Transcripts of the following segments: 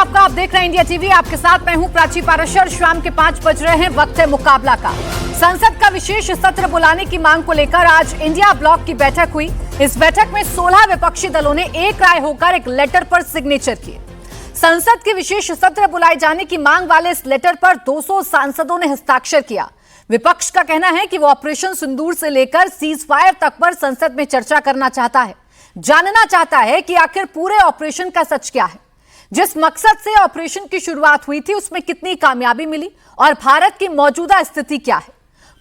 आपका। आप देख रहे हैं इंडिया टीवी। आपके साथ मैं हूं प्राची पाराशर। शाम के 5 बज रहे हैं, वक्त है मुकाबला का। संसद का विशेष सत्र बुलाने की मांग को लेकर आज इंडिया ब्लॉक की बैठक हुई। इस बैठक में 16 विपक्षी दलों ने एक राय होकर एक लेटर पर सिग्नेचर किए। संसद के विशेष सत्र बुलाए जाने की मांग वाले इस लेटर पर 200 सांसदों ने हस्ताक्षर किया। विपक्ष का कहना है कि वो ऑपरेशन सिंदूर से लेकर सीज फायर तक पर संसद में चर्चा करना चाहता है, जानना चाहता है कि आखिर पूरे ऑपरेशन का सच क्या है, जिस मकसद से ऑपरेशन की शुरुआत हुई थी उसमें कितनी कामयाबी मिली और भारत की मौजूदा स्थिति क्या है।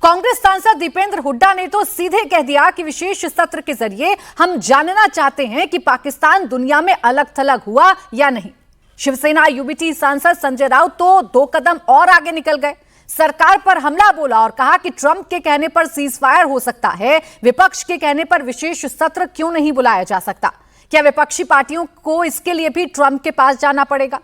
कांग्रेस सांसद दीपेंद्र हुड्डा ने तो सीधे कह दिया कि विशेष सत्र के जरिए हम जानना चाहते हैं कि पाकिस्तान दुनिया में अलग थलग हुआ या नहीं। शिवसेना यूबीटी सांसद संजय राउत तो 2 कदम और आगे निकल गए, सरकार पर हमला बोला और कहा कि ट्रंप के कहने पर सीज फायर हो सकता है, विपक्ष के कहने पर विशेष सत्र क्यों नहीं बुलाया जा सकता। क्या विपक्षी पार्टियों को इसके लिए भी ट्रंप के पास जाना पड़ेगा?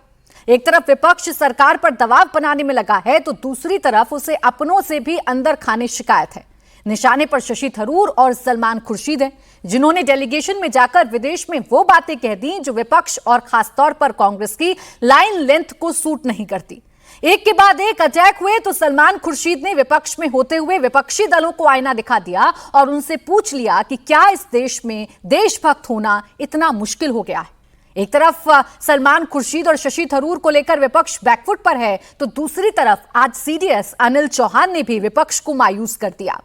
एक तरफ विपक्ष सरकार पर दबाव बनाने में लगा है तो दूसरी तरफ उसे अपनों से भी अंदर खाने शिकायत है। निशाने पर शशि थरूर और सलमान खुर्शीद हैं, जिन्होंने डेलीगेशन में जाकर विदेश में वो बातें कह दी जो विपक्ष और खासतौर पर कांग्रेस की लाइन लेंथ को सूट नहीं करती। एक के बाद एक अटैक हुए तो सलमान खुर्शीद ने विपक्ष में होते हुए विपक्षी दलों को आईना दिखा दिया और उनसे पूछ लिया कि क्या इस देश में देशभक्त होना इतना मुश्किल हो गया है। एक तरफ सलमान खुर्शीद और शशि थरूर को लेकर विपक्ष बैकफुट पर है तो दूसरी तरफ आज सीडीएस अनिल चौहान ने भी विपक्ष को मायूस कर दिया।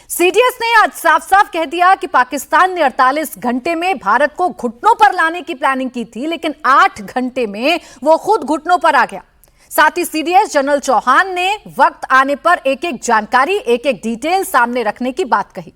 सीडीएस ने आज साफ साफ कह दिया कि पाकिस्तान ने 48 घंटे में भारत को घुटनों पर लाने की प्लानिंग की थी, लेकिन 8 घंटे में वो खुद घुटनों पर आ गया। साथ ही सीडीएस जनरल चौहान ने वक्त आने पर एक एक जानकारी, एक एक डिटेल सामने रखने की बात कही।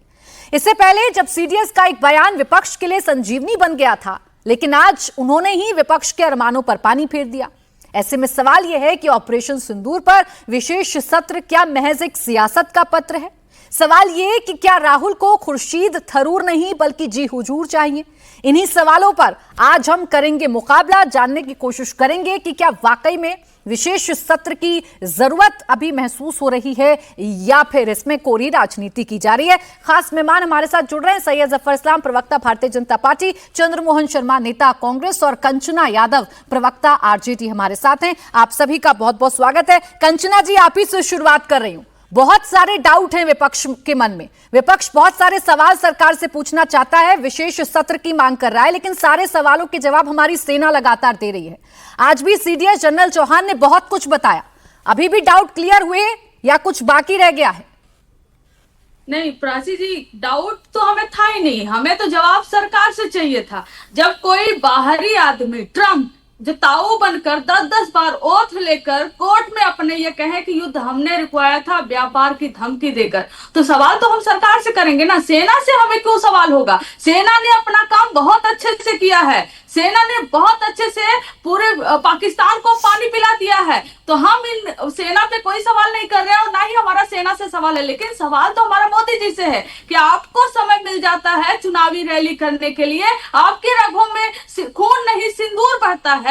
इससे पहले जब सीडीएस का एक बयान विपक्ष के लिए संजीवनी बन गया था, लेकिन आज उन्होंने ही विपक्ष के अरमानों पर पानी फेर दिया। ऐसे में सवाल यह है कि ऑपरेशन सिंदूर पर विशेष सत्र क्या महज एक सियासत का पत्र है? सवाल यह कि क्या राहुल को खुर्शीद थरूर नहीं बल्कि जी हुजूर चाहिए? इन्हीं सवालों पर आज हम करेंगे मुकाबला, जानने की कोशिश करेंगे कि क्या वाकई में विशेष सत्र की जरूरत अभी महसूस हो रही है या फिर इसमें कोरी राजनीति की जा रही है। खास मेहमान हमारे साथ जुड़ रहे हैं सैयद जफर इस्लाम, प्रवक्ता भारतीय जनता पार्टी, चंद्रमोहन शर्मा, नेता कांग्रेस, और कंचना यादव, प्रवक्ता आरजेडी हमारे साथ हैं। आप सभी का बहुत बहुत स्वागत है। कंचना जी, आप ही से शुरुआत कर रही हूं। बहुत सारे डाउट हैं विपक्ष के मन में, विपक्ष बहुत सारे सवाल सरकार से पूछना चाहता है, विशेष सत्र की मांग कर रहा है, लेकिन सारे सवालों के जवाब हमारी सेना लगातार दे रही है। आज भी सीडीएस जनरल चौहान ने बहुत कुछ बताया, अभी भी डाउट क्लियर हुए या कुछ बाकी रह गया है? नहीं प्राची जी, डाउट तो हमें था ही नहीं, हमें तो जवाब सरकार से चाहिए था। जब कोई बाहरी आदमी ट्रंप जो ताऊ बनकर 10-10 बार ओथ लेकर कोर्ट में अपने ये कहे कि युद्ध हमने रुकवाया था व्यापार की धमकी देकर, तो सवाल तो हम सरकार से करेंगे ना। सेना से हमें क्यों सवाल होगा? सेना ने अपना काम बहुत अच्छे से किया है, सेना ने बहुत अच्छे से पूरे पाकिस्तान को पानी पिला दिया है, तो हम इन सेना पे कोई सवाल नहीं कर रहे हैं और ना ही हमारा सेना से सवाल है। लेकिन सवाल तो हमारा मोदी जी से है कि आपको समय मिल जाता है चुनावी रैली करने के लिए, आपके रगों में खून नहीं सिंदूर बहता है।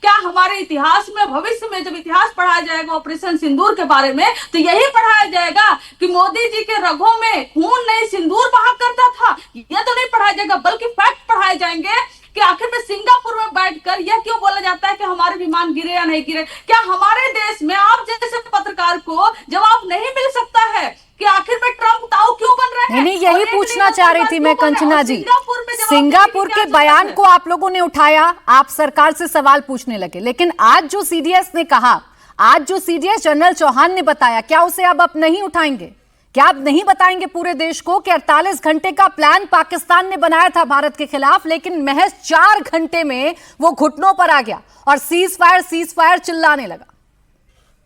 क्या हमारे इतिहास में भविष्य में जब इतिहास पढ़ाया जाएगा ऑपरेशन सिंदूर के बारे में, तो यही पढ़ाया जाएगा कि मोदी जी के रगों में खून नहीं सिंदूर बहा करता था? यह तो नहीं पढ़ाया जाएगा, बल्कि फैक्ट पढ़ाए जाएंगे कि आखिर में सिंगापुर में बैठकर यह क्यों बोला जाता है कि हमारे विमान गिरे या नहीं गिरे। क्या हमारे देश में आप जैसे पत्रकार को जवाब नहीं मिल सकता है कि आखिर में ट्रंप ताऊ क्यों बन रहे हैं? नहीं, यही पूछना चाह रही थी मैं कंचना जी। सिंगापुर के बयान को आप लोगों ने उठाया, आप सरकार से सवाल पूछने लगे, लेकिन आज जो सीडीएस ने कहा, आज जो सीडीएस जनरल चौहान ने बताया, क्या उसे अब नहीं उठाएंगे? क्या आप नहीं बताएंगे पूरे देश को कि 48 घंटे का प्लान पाकिस्तान ने बनाया था भारत के खिलाफ, लेकिन महज 4 घंटे में वो घुटनों पर आ गया और सीज फायर चिल्लाने लगा?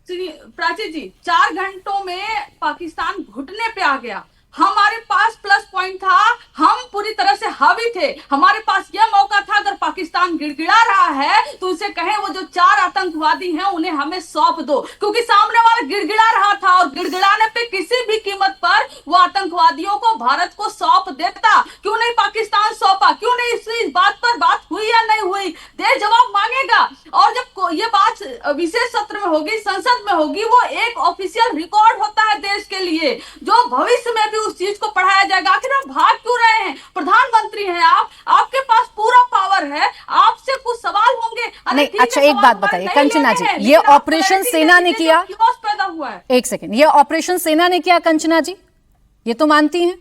प्राची जी, 4 घंटों में पाकिस्तान घुटने पे आ गया। हमारे पास प्लस पॉइंट था, हम पूरी तरह से हावी थे, हमारे पास यह मौका था अगर पाकिस्तान गिड़गिड़ा रहा है तो उसे कहें वो जो 4 आतंकवादी हैं उन्हें हमें सौंप दो, क्योंकि सामने वाला गिड़गिड़ा रहा था और गिड़गिड़ाने पे किसी भी कीमत पर वो आतंकवादियों को भारत को सौंप देता। क्यों नहीं पाकिस्तान सौंपा? क्यों नहीं इस बात पर बात हुई या नहीं हुई? देश जवाब मांगेगा। और जब ये बात विशेष सत्र में होगी, संसद में होगी, वो एक ऑफिशियल रिकॉर्ड होता है देश के लिए, जो भविष्य में भी उस चीज को पढ़ाया जाएगा। आखिर हम भाग क्यों रहे हैं? प्रधानमंत्री हैं आप, आपके पास पूरा पावर है, आपसे कुछ सवाल होंगे। नहीं, ठीक है, अच्छा एक बात बताइए कंचना जी, ये ऑपरेशन सेना ने किया, पैदा हुआ है। एक सेकेंड, ये ऑपरेशन सेना ने किया कंचना जी, ये तो मानती हैं?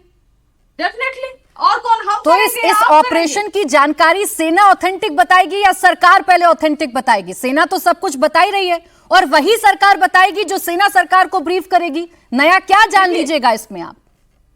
डेफिनेटली, और कौन? हम तो इस ऑपरेशन की जानकारी सेना ऑथेंटिक बताएगी या सरकार पहले ऑथेंटिक बताएगी? सेना तो सब कुछ बता ही रही है और वही सरकार बताएगी जो सेना सरकार को ब्रीफ करेगी। नया क्या जान लीजिएगा इसमें आप?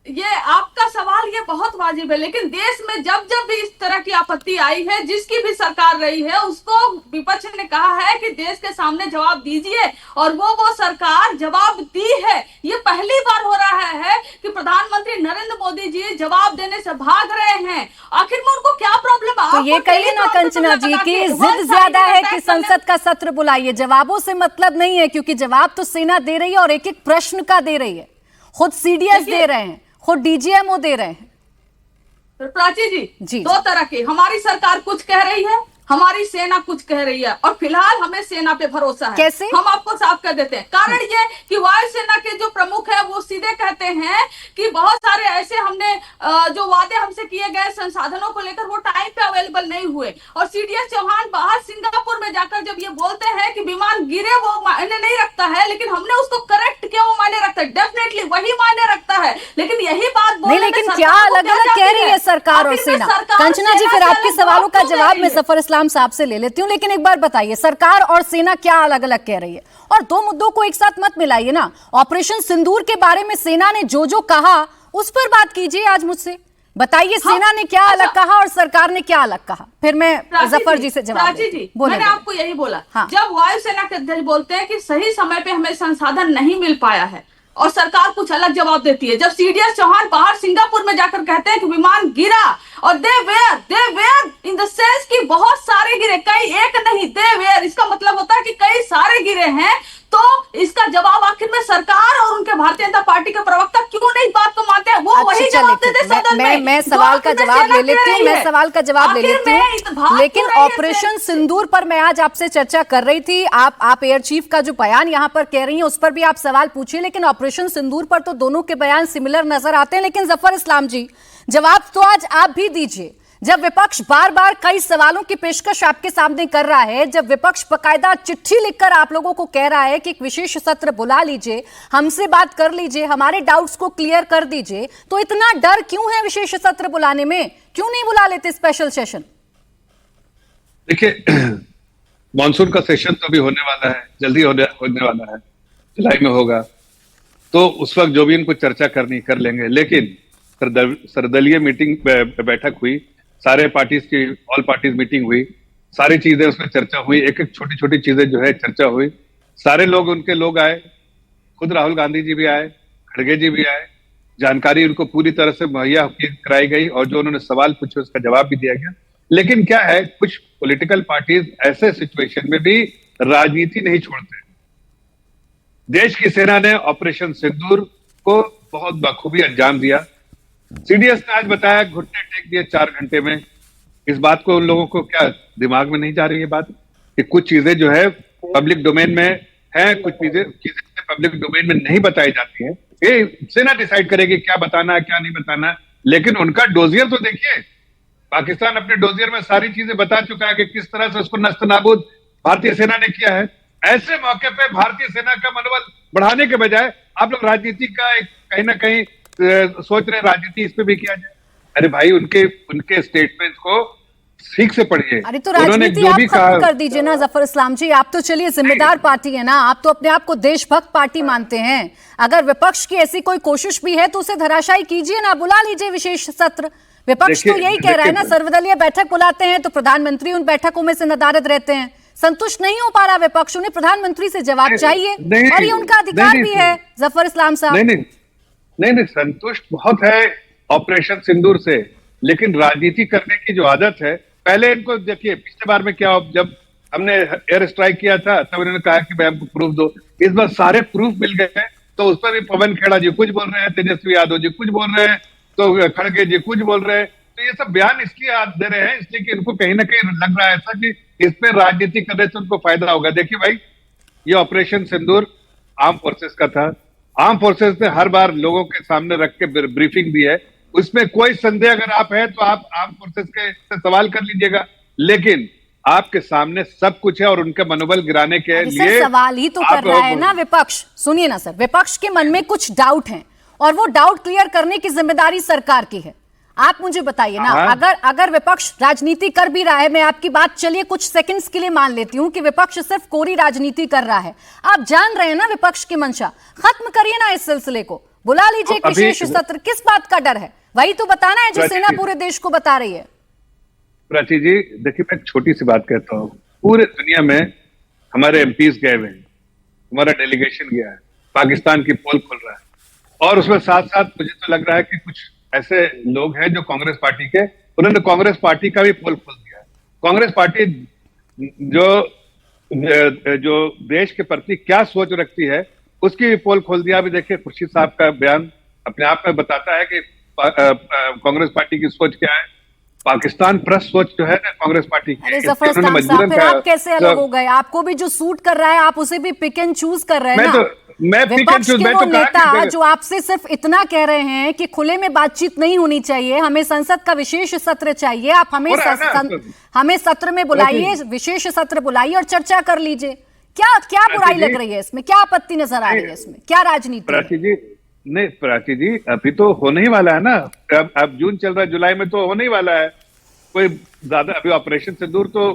ये आपका सवाल ये बहुत वाजिब है, लेकिन देश में जब जब भी इस तरह की आपत्ति आई है, जिसकी भी सरकार रही है, उसको विपक्ष ने कहा है कि देश के सामने जवाब दीजिए, और वो सरकार जवाब दी है। ये पहली बार हो रहा है कि प्रधानमंत्री नरेंद्र मोदी जी जवाब देने से भाग रहे हैं। आखिर में उनको क्या प्रॉब्लम है? तो ये कहिए ना कंचना जी कि जिद ज्यादा है कि संसद का सत्र बुलाइए, जवाबों से मतलब नहीं है, क्योंकि जवाब तो सेना दे रही है और एक एक प्रश्न का दे रही है, खुद सीडीएस दे रहे हैं, खुद डीजीएमओ दे रहे हैं। प्राची जी, दो तरह की, हमारी सरकार कुछ कह रही है, हमारी सेना कुछ कह रही है, और फिलहाल हमें सेना पे भरोसा है। कैसे? हम आपको साफ कर देते हैं। कारण ये कि वायुसेना के जो प्रमुख है वो सीधे कहते हैं कि बहुत सारे ऐसे हमने जो वादे हमसे किए गए संसाधनों को लेकर वो टाइम पे अवेलेबल नहीं हुए, और सीडीएस चौहान बाहर सिंगापुर में जाकर जब ये बोलते हैं कि विमान गिरे वो मायने नहीं रखता है, लेकिन हमने उसको करेक्ट किया, वो मायने रखता है। डेफिनेटली वही मायने रखता है, लेकिन यही बात नहीं, लेकिन क्या अलग अलग कह रही है सरकार और सेना? कंचना जी, फिर आपके सवालों का जवाब मैं जफर इस्लाम साहब से ले लेती हूं, लेकिन एक बार बताइए सरकार और सेना क्या अलग अलग कह रही है? और दो मुद्दों को एक साथ मत मिलाइए ना। ऑपरेशन सिंदूर के बारे में सेना ने जो कहा उस पर बात कीजिए आज मुझसे। बताइए सेना ने क्या अलग कहा और सरकार ने क्या अलग कहा, फिर मैं जफर जी से जवाब जी मैंने आपको यही बोला। हाँ। जब वायुसेना के अध्यक्ष बोलते हैं कि सही समय पे हमें संसाधन नहीं मिल पाया है और सरकार कुछ अलग जवाब देती है, जब सीडीएस चौहान बाहर सिंगापुर में जाकर कहते हैं कि विमान गिरा, और दे वेयर इन द सेंस कि बहुत सारे गिरे, कई एक नहीं, दे वेयर, इसका मतलब होता है कि कई सारे गिरे हैं। तो इसका जवाब आखिर में सरकार और उनके भारतीय जनता पार्टी के प्रवक्ता क्यों नहीं बात को मानते हैं? वो वही जवाब देते सदन में। मैं सवाल का जवाब ले लेती हूँ, मैं सवाल का जवाब ले लेती हूँ, लेकिन ऑपरेशन सिंदूर पर मैं आज आपसे चर्चा कर रही थी। आप एयर चीफ का जो बयान यहाँ पर कह रही हैं उस पर भी आप सवाल पूछिए, लेकिन ऑपरेशन सिंदूर पर तो दोनों के बयान सिमिलर नजर आते हैं। लेकिन जफर इस्लाम जी, जवाब तो आज आप भी दीजिए। जब विपक्ष बार बार कई सवालों की पेशकश आपके सामने कर रहा है, जब विपक्ष बकायदा चिट्ठी लिखकर आप लोगों को कह रहा है कि एक विशेष सत्र बुला लीजिए, हमसे बात कर लीजिए, हमारे डाउट्स को क्लियर कर दीजिए, तो इतना डर क्यों है विशेष सत्र बुलाने में? क्यों नहीं बुला लेते स्पेशल सेशन? देखिए, मॉनसून का सेशन तो अभी होने वाला है, जल्दी होने वाला है, जुलाई में होगा, तो उस वक्त जो भी इनको चर्चा करनी कर लेंगे। लेकिन सर्वदलीय मीटिंग बैठक हुई, सारे पार्टीज की ऑल पार्टीज मीटिंग हुई, सारी चीजें उसमें चर्चा हुई, एक एक छोटी छोटी चीजें जो है चर्चा हुई, सारे लोग उनके लोग आए, खुद राहुल गांधी जी भी आए, खड़गे जी भी आए, जानकारी उनको पूरी तरह से मुहैया कराई गई और जो उन्होंने सवाल पूछे उसका जवाब भी दिया गया। लेकिन क्या है, कुछ पॉलिटिकल पार्टीज ऐसे सिचुएशन में भी राजनीति नहीं छोड़ते। देश की सेना ने ऑपरेशन सिंदूर को बहुत बखूबी अंजाम दिया। सीडीएस ने आज बताया घुटने टेक दिए 4 घंटे में। इस बात को उन लोगों को क्या दिमाग में नहीं जा रही है बात कि कुछ चीजें जो है पब्लिक डोमेन में है, कुछ चीजें पब्लिक डोमेन में नहीं बताई जाती है। ये सेना डिसाइड करेगी क्या बताना है क्या नहीं बताना है। लेकिन उनका डोजियर तो देखिए, पाकिस्तान अपने डोजियर में सारी चीजें बता चुका है कि किस तरह से उसको नस्तनाबूद भारतीय सेना ने किया है। ऐसे मौके पे भारतीय सेना का मनोबल बढ़ाने के बजाय आप लोग राजनीति का एक कहीं ना कहीं सोच रहे राजनीति इस पे भी किया जाए। अरे भाई, उनके स्टेटमेंट को ठीक से पढ़िए। अरे तो राजनीति आप खत्म कर दीजिए ना जफर इस्लाम जी। आप तो चलिए जिम्मेदार पार्टी है ना, आप तो अपने आप को देशभक्त पार्टी मानते हैं। अगर विपक्ष की ऐसी कोई कोशिश भी है तो उसे धराशायी कीजिए ना, बुला लीजिए विशेष सत्र। विपक्ष तो यही कह रहा है ना, सर्वदलीय बैठक बुलाते हैं तो प्रधानमंत्री उन बैठकों में से नदारद रहते हैं। संतुष्ट नहीं हो पा रहा विपक्ष, उन्हें प्रधानमंत्री से जवाब चाहिए और ये उनका अधिकार भी है जफर इस्लाम साहब। नहीं, संतुष्ट बहुत है ऑपरेशन सिंदूर से, लेकिन राजनीति करने की जो आदत है, पहले इनको देखिए, पिछले बार में क्या, जब हमने एयर स्ट्राइक किया था तब इन्होंने कहा कि भाई हमको प्रूफ दो। इस बार सारे प्रूफ मिल गए हैं, तो उस पर भी पवन खेड़ा जी कुछ बोल रहे हैं, तेजस्वी यादव जी कुछ बोल रहे हैं, तो खड़गे जी कुछ बोल रहे हैं। तो ये सब बयान इसलिए दे रहे हैं इसलिए कि इनको कहीं ना कहीं लग रहा है ऐसा कि इस पे राजनीति करने से उनको फायदा होगा। देखिए भाई, ये ऑपरेशन सिंदूर आर्म फोर्सेस का था। आर्म फोर्सेस ने हर बार लोगों के सामने रख के ब्रीफिंग दी है, उसमें कोई संदेह अगर आप है तो आप आर्म फोर्सेस के सवाल कर लीजिएगा। लेकिन आपके सामने सब कुछ है और उनका मनोबल गिराने के अरे लिए सर, सवाल ही तो कर रहा है ना विपक्ष। सुनिए ना सर, विपक्ष के मन में कुछ डाउट हैं और वो डाउट क्लियर करने की जिम्मेदारी सरकार की है। आप मुझे बताइए ना, अगर विपक्ष राजनीति कर भी रहा है, मैं आपकी बात चलिए कुछ सेकंड्स के लिए मान लेती हूं कि विपक्ष सिर्फ कोरी राजनीति कर रहा है, आप जान रहे हैं ना विपक्ष की मंशा, खत्म करिए ना इस सिलसिले को, बुला लीजिए एक विशेष सत्र। किस बात का डर है? वही तो बताना है जो सेना पूरे देश को बता रही है। प्राची जी देखिए, मैं एक छोटी सी बात कहता हूँ, पूरे दुनिया में हमारे एमपीज गए हुए हैं, हमारा डेलीगेशन गया है, पाकिस्तान की पोल खुल रहा है, और उसमें साथ साथ मुझे तो लग रहा है कि कुछ ऐसे लोग हैं जो कांग्रेस पार्टी के, उन्होंने कांग्रेस पार्टी का भी पोल खोल दिया है। कांग्रेस पार्टी जो देश के प्रति क्या सोच रखती है उसकी भी पोल खोल दिया। अभी देखिए खुर्शीद साहब का बयान अपने आप में बताता है कि कांग्रेस पार्टी की सोच क्या है। पाकिस्तान प्रेस सोच जो है ना कांग्रेस पार्टी की, अरे जफर इस्लाम साहब, फिर आप कैसे अलग हो गए? आपको भी जो सूट कर रहा है आप उसे भी पिक एंड चूज कर रहे हैं ना। विपक्ष के वो नेता जो आपसे सिर्फ इतना कह रहे हैं कि खुले में बातचीत नहीं होनी चाहिए, हमें संसद का विशेष सत्र चाहिए, आप हमें सत्र में बुलाइए, विशेष सत्र बुलाइए और चर्चा कर लीजिए। क्या क्या बुराई लग रही है इसमें? क्या आपत्ति नजर आ रही है इसमें? क्या राजनीति? प्राची जी नहीं, प्राची जी अभी तो होने ही वाला है ना, अब जून चल रहा है, जुलाई में तो होने ही वाला है। कोई ज्यादा अभी ऑपरेशन सिंदूर तो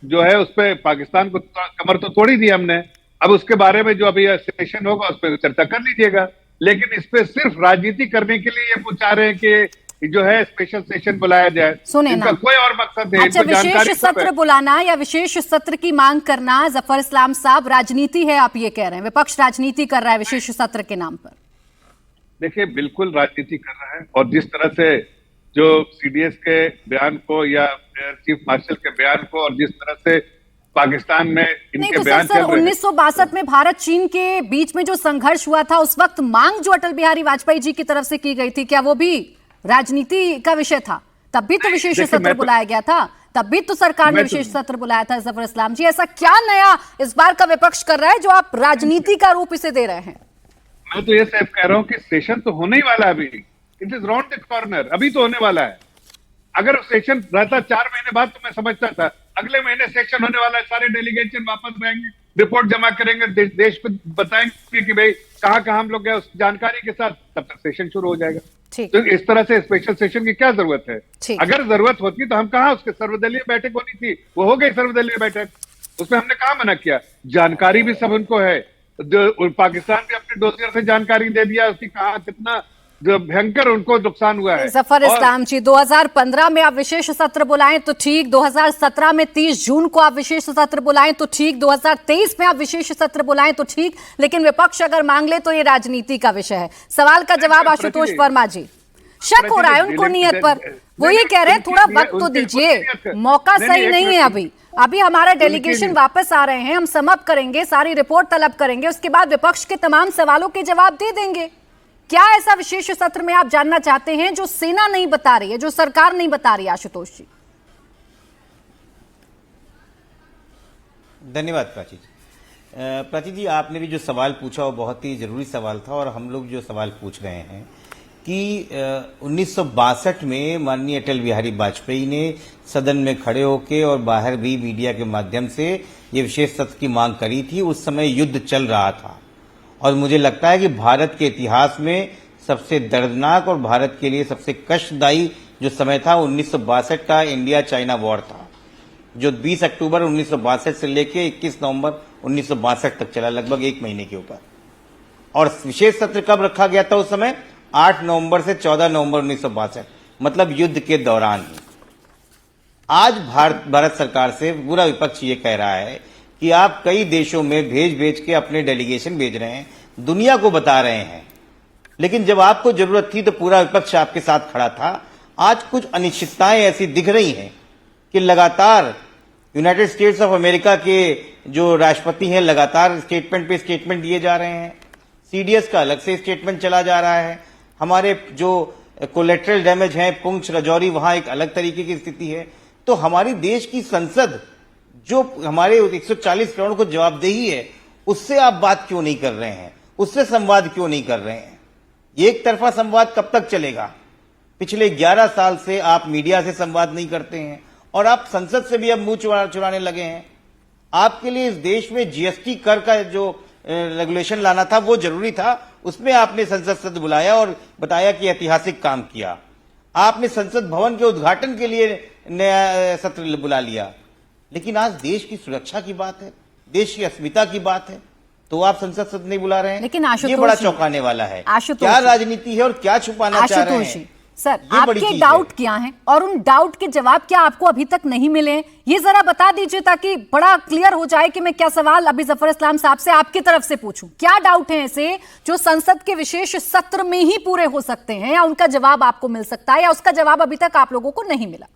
जो है उस पर पाकिस्तान को कमर तो तोड़ी दी हमने, अब उसके बारे में जो अभी सेशन होगा उस पर चर्चा कर लीजिएगा। लेकिन इस पे सिर्फ राजनीति करने के लिए ये चाह रहे हैं कि जो है स्पेशल सेशन बुलाया जाए, इनका कोई और मकसद नहीं। अच्छा, विशेष सत्र बुलाना या विशेष सत्र की मांग करना, जफर इस्लाम साहब, राजनीति है आप ये कह रहे हैं? विपक्ष राजनीति कर रहा है विशेष सत्र के नाम पर? देखिए बिल्कुल राजनीति कर रहा है, और जिस तरह से जो सीडीएस के बयान को या चीफ मार्शल के बयान को और जिस तरह से पाकिस्तान में इनके तो बयान सर 1962 में भारत चीन के बीच में जो संघर्ष हुआ था, उस वक्त मांग जो अटल बिहारी वाजपेयी जी की तरफ से की गई थी, क्या वो भी राजनीति का विषय था? तब भी तो विशेष सत्र बुलाया गया था, तब भी तो सरकार ने विशेष सत्र बुलाया था। जफर इस्लाम जी, ऐसा क्या नया इस बार का विपक्ष कर रहा है जो आप राजनीति का रूप इसे दे रहे हैं? मैं तो ये सिर्फ कह रहा हूँ कि सेशन तो होने ही वाला है, अभी it is round the corner, अभी तो होने वाला है। अगर सेशन रहता 4 महीने बाद तो मैं समझता था, अगले महीने सेशन होने वाला है, सारे डेलीगेशन वापस रहेंगे, रिपोर्ट जमा करेंगे, देश को बताएंगे कि भाई कहाँ कहाँ हम लोग गए, उस जानकारी के साथ तब तक सेशन शुरू हो जाएगा। तो इस तरह से स्पेशल सेशन की क्या जरूरत है? अगर जरूरत होती तो हम कहाँ, उसके सर्वदलीय बैठक होनी थी, वो हो गई सर्वदलीय बैठक, उसमें हमने कहा मना किया। जानकारी भी सब उनको है, पाकिस्तान भी अपने डोजियर से जानकारी दे दिया उसकी कहा कितना जो भयंकर उनको नुकसान हुआ है। जफर इस्लाम जी, 2015 में आप विशेष सत्र बुलाएं तो ठीक, 2017 में 30 जून को आप विशेष सत्र बुलाएं तो ठीक, 2023 में आप विशेष सत्र बुलाएं तो ठीक, लेकिन विपक्ष अगर मांग ले तो ये राजनीति का विषय है। सवाल का जवाब आशुतोष वर्मा जी। शक हो रहा है उनको नियत पर, वो ये कह रहे हैं थोड़ा वक्त तो दीजिए, मौका सही नहीं है अभी हमारा डेलीगेशन वापस आ रहे हैं, हम समअप करेंगे, सारी रिपोर्ट तलब करेंगे, उसके बाद विपक्ष के तमाम सवालों के जवाब दे देंगे। क्या ऐसा विशेष सत्र में आप जानना चाहते हैं जो सेना नहीं बता रही है, जो सरकार नहीं बता रही है? आशुतोष जी। धन्यवाद प्राची जी। प्राची जी, आपने भी जो सवाल पूछा वो बहुत ही जरूरी सवाल था, और हम लोग जो सवाल पूछ रहे हैं कि 1962 में माननीय अटल बिहारी वाजपेयी ने सदन में खड़े होकर और बाहर भी मीडिया के माध्यम से ये विशेष सत्र की मांग करी थी। उस समय युद्ध चल रहा था, और मुझे लगता है कि भारत के इतिहास में सबसे दर्दनाक और भारत के लिए सबसे कष्टदायी जो समय था 1962 का इंडिया चाइना वॉर था, जो 20 अक्टूबर 1962 से लेकर 21 नवंबर 1962 तक चला, लगभग 1 महीने के ऊपर। और विशेष सत्र कब रखा गया था उस समय? 8 नवंबर से 14 नवंबर 1962, मतलब युद्ध के दौरान ही। आज भारत सरकार से पूरा विपक्ष ये कह रहा है कि आप कई देशों में भेज के अपने डेलीगेशन भेज रहे हैं, दुनिया को बता रहे हैं, लेकिन जब आपको जरूरत थी तो पूरा विपक्ष आपके साथ खड़ा था। आज कुछ अनिश्चितताएं ऐसी दिख रही हैं कि लगातार यूनाइटेड स्टेट्स ऑफ अमेरिका के जो राष्ट्रपति हैं लगातार स्टेटमेंट पे स्टेटमेंट दिए जा रहे हैं, सीडीएस का अलग से स्टेटमेंट चला जा रहा है, हमारे जो कोलेट्रल डैमेज है पुंछ राजौरी, वहां एक अलग तरीके की स्थिति है। तो हमारी देश की संसद जो हमारे 140 करोड़ को जवाबदेही है, उससे आप बात क्यों नहीं कर रहे हैं? उससे संवाद क्यों नहीं कर रहे हैं? एक तरफा संवाद कब तक चलेगा? पिछले 11 साल से आप मीडिया से संवाद नहीं करते हैं, और आप संसद से भी अब मुंह चुराने लगे हैं। आपके लिए इस देश में जीएसटी कर का जो रेगुलेशन लाना था वो जरूरी था, उसमें आपने संसद सत्र बुलाया और बताया कि ऐतिहासिक काम किया। आपने संसद भवन के उद्घाटन के लिए नया सत्र बुला लिया, लेकिन आज देश की सुरक्षा की बात है, देश की अस्मिता की बात है, तो आप संसद सत्र नहीं बुला रहे हैं। लेकिन ये बड़ा चौंकाने वाला है। क्या राजनीति है और क्या छुपाना चाह रहे हैं? सर, आपके डाउट क्या हैं और उन डाउट के जवाब क्या आपको अभी तक नहीं मिले, ये जरा बता दीजिए ताकि बड़ा क्लियर हो जाए कि मैं क्या सवाल अभी जफर इस्लाम साहब से आपकी तरफ से पूछूं। क्या डाउट है ऐसे जो संसद के विशेष सत्र में ही पूरे हो सकते हैं, या उनका जवाब आपको मिल सकता है, या उसका जवाब अभी तक आप लोगों को नहीं मिला?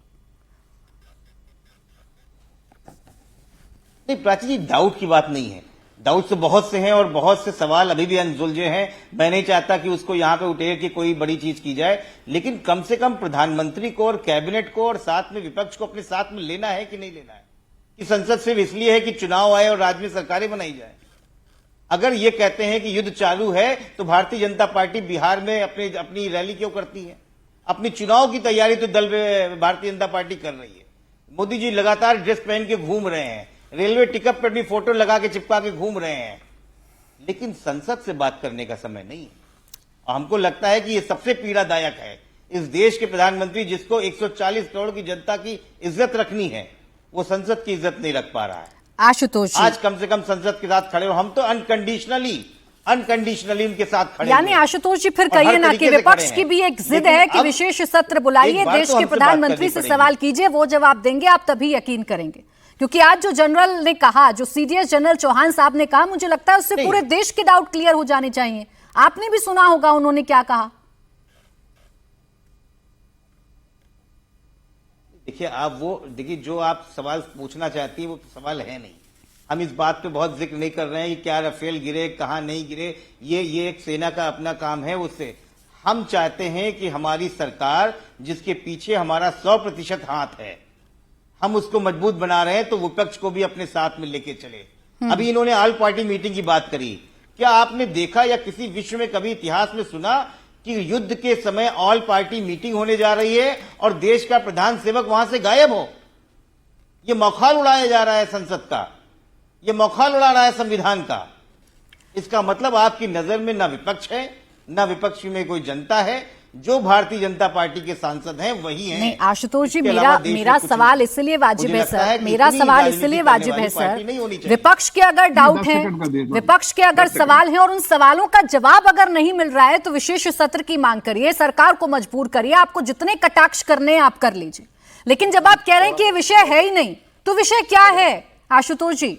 नहीं प्राची जी, डाउट की बात नहीं है। डाउट तो बहुत से हैं और बहुत से सवाल अभी भी अनसुलझे हैं। मैं नहीं चाहता कि उसको यहां पे उठे कि कोई बड़ी चीज की जाए, लेकिन कम से कम प्रधानमंत्री को और कैबिनेट को और साथ में विपक्ष को अपने साथ में लेना है कि नहीं लेना है। कि संसद सिर्फ इसलिए है कि चुनाव आए और राज्य में सरकारें बनाई जाए। अगर ये कहते हैं कि युद्ध चालू है तो भारतीय जनता पार्टी बिहार में अपनी रैली क्यों करती है? अपनी चुनाव की तैयारी तो भारतीय जनता पार्टी कर रही है। मोदी जी लगातार ड्रेस पहन के घूम रहे हैं, रेलवे टिकट पर भी फोटो लगा के चिपका के घूम रहे हैं, लेकिन संसद से बात करने का समय नहीं है। हमको लगता है कि ये सबसे पीड़ादायक है। इस देश के प्रधानमंत्री जिसको 140 करोड़ की जनता की इज्जत रखनी है, वो संसद की इज्जत नहीं रख पा रहा है। आशुतोष, आज कम से कम संसद के साथ खड़े हो, हम तो अनकंडीशनली उनके साथ खड़े। यानी आशुतोष जी फिर कहिए ना कि विपक्ष की भी एक जिद है कि विशेष सत्र बुलाइए, देश के प्रधानमंत्री से सवाल कीजिए, वो जवाब देंगे, आप तभी यकीन करेंगे। क्योंकि आज जो जनरल ने कहा, जो सीडीएस जनरल चौहान साहब ने कहा, मुझे लगता है उससे पूरे देश के डाउट क्लियर हो जाने चाहिए। आपने भी सुना होगा उन्होंने क्या कहा। देखिए जो आप सवाल पूछना चाहती है वो सवाल है नहीं। हम इस बात पे बहुत जिक्र नहीं कर रहे हैं कि क्या राफेल गिरे कहां नहीं गिरे, ये एक सेना का अपना काम है। उससे हम चाहते हैं कि हमारी सरकार जिसके पीछे हमारा 100% हाथ है, हम उसको मजबूत बना रहे हैं, तो विपक्ष को भी अपने साथ में लेके चले। अभी इन्होंने ऑल पार्टी मीटिंग की बात करी। क्या आपने देखा या किसी विश्व में कभी इतिहास में सुना कि युद्ध के समय ऑल पार्टी मीटिंग होने जा रही है और देश का प्रधान सेवक वहां से गायब हो? ये मौखाल उड़ाया जा रहा है संसद का, ये मौखाल उड़ा रहा है संविधान का। इसका मतलब आपकी नजर में ना विपक्ष है, ना विपक्ष में कोई जनता है। जो भारतीय जनता पार्टी के सांसद हैं वही हैं। नहीं आशुतोष जी, मेरा सवाल इसलिए वाजिब है सर, मेरा सवाल इसलिए वाजिब है सर, विपक्ष के अगर डाउट है, विपक्ष के अगर सवाल हैं और उन सवालों का जवाब अगर नहीं मिल रहा है तो विशेष सत्र की मांग करिए, सरकार को मजबूर करिए, आपको जितने कटाक्ष करने हैं आप कर लीजिए। लेकिन जब आप कह रहे हैं कि ये विषय है ही नहीं, तो विषय क्या है आशुतोष जी?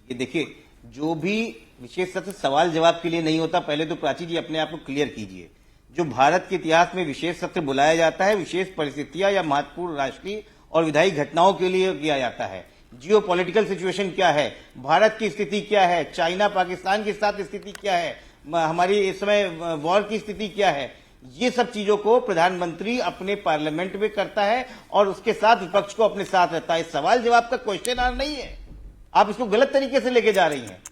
ये देखिए, जो भी विशेष सत्र सवाल जवाब के लिए नहीं होता। पहले तो प्राची जी अपने आप को क्लियर कीजिए। जो भारत के इतिहास में विशेष सत्र बुलाया जाता है, विशेष परिस्थितियां या महत्वपूर्ण राष्ट्रीय और विधायी घटनाओं के लिए किया जाता है। जियो पॉलिटिकल सिचुएशन क्या है, भारत की स्थिति क्या है, चाइना पाकिस्तान के साथ स्थिति क्या है, हमारी इस समय वॉर की स्थिति क्या है, ये सब चीजों को प्रधानमंत्री अपने पार्लियामेंट में करता है और उसके साथ विपक्ष को अपने साथ रहता है। सवाल जवाब का क्वेश्चन आंसर नहीं है। आप इसको गलत तरीके से लेके जा रही हैं।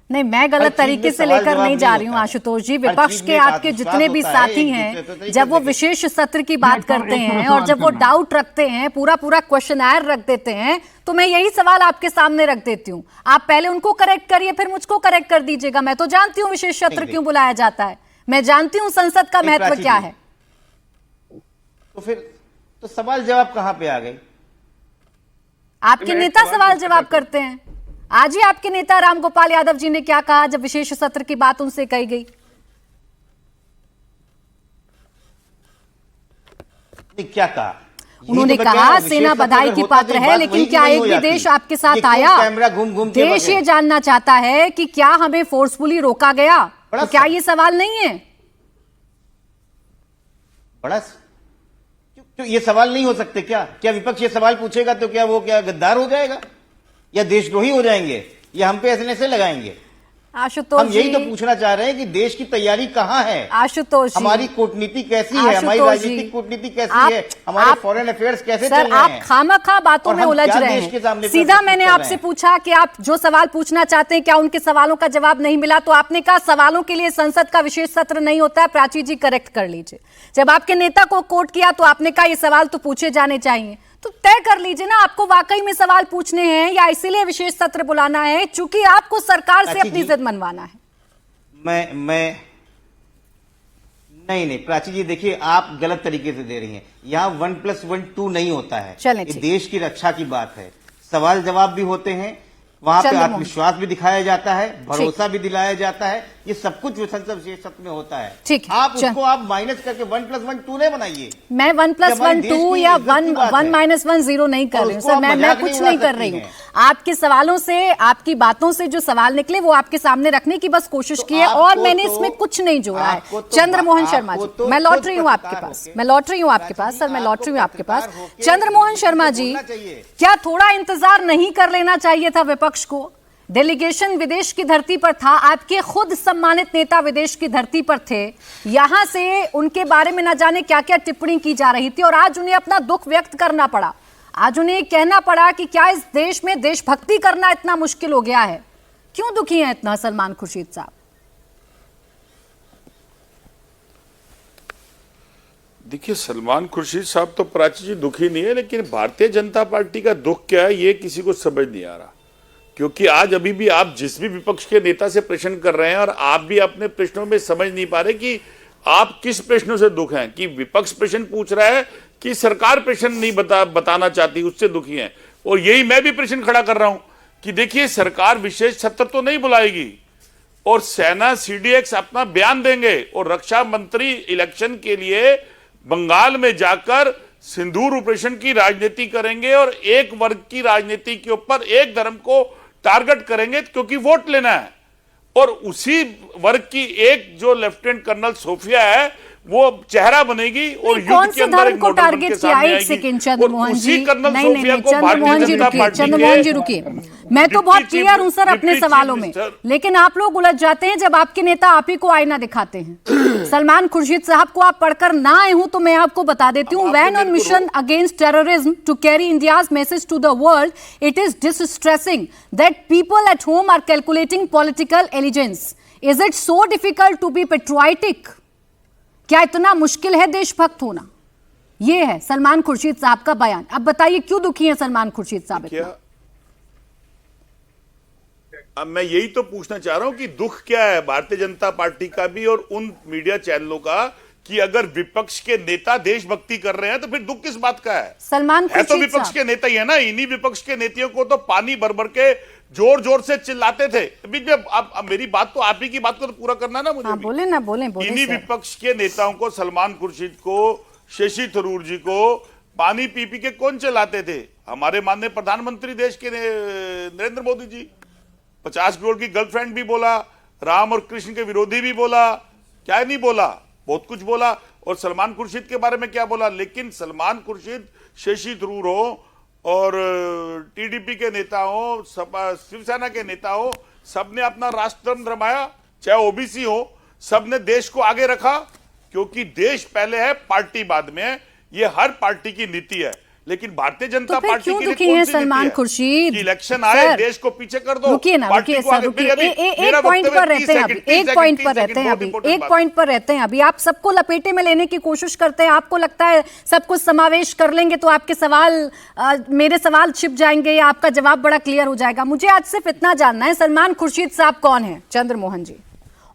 नहीं, मैं गलत तरीके से लेकर नहीं जा रही हूं आशुतोष जी। विपक्ष के आपके जितने भी साथी हैं, जब वो विशेष सत्र की बात करते हैं और जब वो डाउट रखते हैं, पूरा क्वेश्चनर रख देते हैं, तो मैं यही सवाल आपके सामने रख देती हूं। आप पहले उनको करेक्ट करिए, फिर मुझको करेक्ट कर दीजिएगा। मैं तो जानती हूँ विशेष सत्र क्यों बुलाया जाता है, मैं जानती हूँ संसद का महत्व क्या है। तो फिर तो सवाल जवाब कहां पे आ गए? आपके नेता सवाल जवाब करते हैं। आज ही आपके नेता रामगोपाल यादव जी ने क्या कहा जब विशेष सत्र की बात उनसे कही गई? क्या कहा? उन्होंने कहा सेना बधाई की पात्र है, लेकिन क्या एक भी देश आपके साथ आया? देश ये जानना चाहता है कि क्या हमें फोर्सफुली रोका गया? तो क्या ये सवाल नहीं है? बड़ा तो ये सवाल नहीं हो सकते क्या? क्या विपक्ष ये सवाल पूछेगा तो क्या गद्दार हो जाएगा या देशद्रोही हो जाएंगे या हम पे ऐसे लगाएंगे? आशुतोष हम यही जी, तो पूछना चाह रहे हैं कि देश की तैयारी कहाँ है, आशुतोष जी, हमारी कूटनीति कैसी है, हमारी आशुतोष जी, राजनीतिक कूटनीति कैसी है, हमारे फॉरेन अफेयर्स कैसे चल सर रहे आप हैं। खामखा बातों और में हम उलझ क्या रहे देश के हैं। सामने सीधा प्रस्तुत मैंने कर रहे आपसे हैं? पूछा कि आप जो सवाल पूछना चाहते हैं क्या उनके सवालों का जवाब नहीं मिला, तो आपने कहा सवालों के लिए संसद का विशेष सत्र नहीं होता है। प्राची जी करेक्ट कर लीजिए। जब आपके नेता को कोट किया तो आपने कहा ये सवाल तो पूछे जाने चाहिए। तो तय कर लीजिए ना, आपको वाकई में सवाल पूछने हैं या इसीलिए विशेष सत्र बुलाना है चूंकि आपको सरकार से अपनी जिद मनवाना है? मैं नहीं प्राची जी, देखिए आप गलत तरीके से दे रही हैं। यहाँ 1+1 2 नहीं होता है। चलें, ये ठीक। देश की रक्षा की बात है। सवाल जवाब भी होते हैं, वहां पे चंद्रमोहन। आत्मविश्वास भी दिखाया जाता है, भरोसा भी दिलाया जाता है। ये सब कुछ संसद विशेष सत्र में होता है। ठीक है, आप उसको आप माइनस करके 1+1 2 नहीं बनाइए। मैं 1+1 2 या 1 -1 0 नहीं कर रही हूँ सर। मैं कुछ नहीं कर रही हूँ। आपके सवालों से, आपकी बातों से जो सवाल निकले वो आपके सामने रखने की बस कोशिश की है, और मैंने इसमें कुछ नहीं जोड़ा है। चंद्रमोहन शर्मा जी, मैं लौट रही हूँ आपके पास, मैं लौट रही हूँ आपके पास सर, मैं लौट रही हूँ आपके पास। चंद्रमोहन शर्मा जी, क्या थोड़ा इंतजार नहीं कर लेना चाहिए था विपक्ष को? डेलीगेशन विदेश की धरती पर था, आपके खुद सम्मानित नेता विदेश की धरती पर थे, यहां से उनके बारे में न जाने क्या क्या टिप्पणी की जा रही थी, और आज उन्हें अपना दुख व्यक्त करना पड़ा। आज उन्हें कहना पड़ा कि क्या इस देश में देशभक्ति करना इतना मुश्किल हो गया है? क्यों दुखी हैं इतना सलमान खुर्शीद साहब? देखिए, सलमान खुर्शीद साहब तो प्राची जी दुखी नहीं है, लेकिन भारतीय जनता पार्टी का दुख क्या है ये किसी को समझ नहीं आ रहा। क्योंकि आज अभी भी आप जिस भी विपक्ष के नेता से प्रश्न कर रहे हैं और आप भी अपने प्रश्नों में समझ नहीं पा रहे कि आप किस प्रश्नों से दुख हैं, कि विपक्ष प्रश्न पूछ रहा है कि सरकार प्रश्न नहीं बताना चाहती, उससे दुखी हैं। और यही मैं भी प्रश्न खड़ा कर रहा हूं कि देखिए, सरकार विशेष सत्र तो नहीं बुलाएगी और सेना CDX अपना बयान देंगे और रक्षा मंत्री इलेक्शन के लिए बंगाल में जाकर सिंदूर ऑपरेशन की राजनीति करेंगे और एक वर्ग की राजनीति के ऊपर, एक धर्म को टारगेट करेंगे क्योंकि वोट लेना है। और उसी वर्ग की एक जो लेफ्टिनेंट कर्नल सोफिया है वो चेहरा बनेगी और युद्ध के अंदर एक को मॉडल टारगेट बनके किया? सामने एक आएगी। सेकंड चंद्रमोहन जी, कर्नल नहीं सोफिया नहीं को चंद्रमोहन जी रुकिए, चंद्रमोहन जी रुकिए, मैं तो बहुत क्लियर हूं सर अपने सवालों में, लेकिन आप लोग उलझ जाते हैं जब आपके नेता आप ही को आईना दिखाते हैं। सलमान खुर्शीद साहब को आप पढ़कर ना आए हूं तो मैं आपको बता देती हूँ, when on mission against terrorism to carry India's message to the world, it is distressing that people at home are calculating political allegiance. Is it so difficult to be patriotic? क्या इतना मुश्किल है देशभक्त होना? यह है सलमान खुर्शीद साहब का बयान। अब बताइए क्यों दुखी हैं सलमान खुर्शीद साहब इतना? अब मैं यही तो पूछना चाह रहा हूं कि दुख क्या है भारतीय जनता पार्टी का भी और उन मीडिया चैनलों का कि अगर विपक्ष के नेता देशभक्ति कर रहे हैं तो फिर दुख किस बात का है? सलमान है तो खुर्शीद विपक्ष साहब के नेता ही है ना। इन्हीं विपक्ष के नेताओं को तो पानी भर भर के जोर जोर से चिल्लाते थे। बीच में अब मेरी बात तो आप ही की बात को तो पूरा करना ना मुझे। हाँ, बोले ना, बोले इन्हीं सर। विपक्ष के नेताओं को, सलमान खुर्शीद को, शशि थरूर जी को पानी पी पी के कौन चिल्लाते थे? हमारे माननीय प्रधानमंत्री देश के नरेंद्र मोदी जी। 50 करोड़ की गर्लफ्रेंड भी बोला, राम और कृष्ण के विरोधी भी बोला, क्या नहीं बोला, बहुत कुछ बोला। और सलमान खुर्शीद के बारे में क्या बोला? लेकिन सलमान खुर्शीद, शशि थरूर हो और TDP के नेता हो, शिवसेना के नेता हो, सबने अपना राष्ट्र धर्म रमाया, चाहे OBC हो, सबने देश को आगे रखा, क्योंकि देश पहले है, पार्टी बाद में है। ये हर पार्टी की नीति है। लेकिन भारतीय जनता पार्टी क्यों के लिए दुखी कौन हैं सी सलमान नीति है? खुर्शीद? कि इलेक्शन आए, देश को पीछे कर दो। रुकिए ना, रुकिए सर, रुकिए। एक पॉइंट पर रहते हैं अभी, एक पॉइंट पर रहते हैं अभी, एक पॉइंट पर रहते हैं अभी। आप सबको लपेटे में लेने की कोशिश करते हैं। आपको लगता है सब कुछ समावेश कर लेंगे तो आपके सवाल, मेरे सवाल छिप जाएंगे या आपका जवाब बड़ा क्लियर हो जाएगा। मुझे आज सिर्फ इतना जानना है, सलमान खुर्शीद साहब कौन है चंद्रमोहन जी?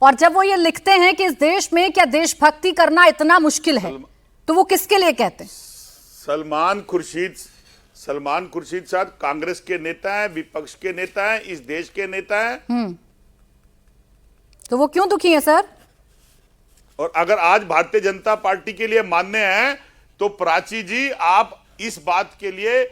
और जब वो ये लिखते हैं कि इस देश में क्या देशभक्ति करना इतना मुश्किल है, तो वो किसके लिए कहते हैं? सलमान खुर्शीद साहब कांग्रेस के नेता हैं, विपक्ष के नेता हैं, इस देश के नेता हैं। तो वो क्यों दुखी है सर? और अगर आज भारतीय जनता पार्टी के लिए मान्य हैं तो प्राची जी, आप इस बात के लिए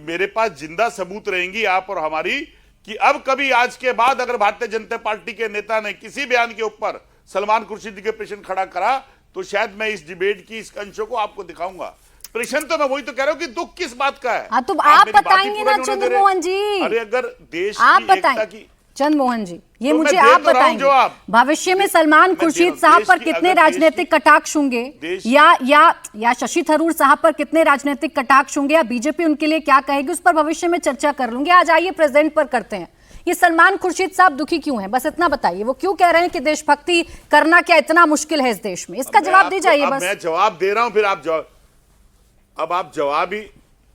मेरे पास जिंदा सबूत रहेंगी, आप और हमारी, कि अब कभी आज के बाद अगर भारतीय जनता पार्टी के नेता ने किसी बयान के ऊपर सलमान खुर्शीद के प्रश्न खड़ा करा तो शायद मैं इस डिबेट की इस अंशों को आपको दिखाऊंगा। प्रश्न तो मैं वही तो कह रहा हूं कि दुख किस बात का है। हाँ, तो आप बताएंगे ना चंद्रमोहन जी। अरे अगर देश आप की एकता बताएं की चंद मोहन जी, ये तो मुझे मैं दे आप तो रहा हूं बताएंगे जवाब। भविष्य में सलमान खुर्शीद साहब पर कितने राजनीतिक कटाक्ष होंगे, या शशि थरूर साहब पर कितने राजनीतिक कटाक्ष होंगे, या बीजेपी उनके लिए क्या कहेगी, उस पर भविष्य में चर्चा कर लूंगी। आज आइए प्रेजेंट पर करते हैं। ये सलमान खुर्शीद साहब दुखी क्यों हैं, बस इतना बताइए। वो क्यों कह रहे हैं कि देशभक्ति करना क्या इतना मुश्किल है इस देश में? इसका जवाब दी जाइए बस। मैं जवाब दे रहा हूं, फिर आप जवाब, अब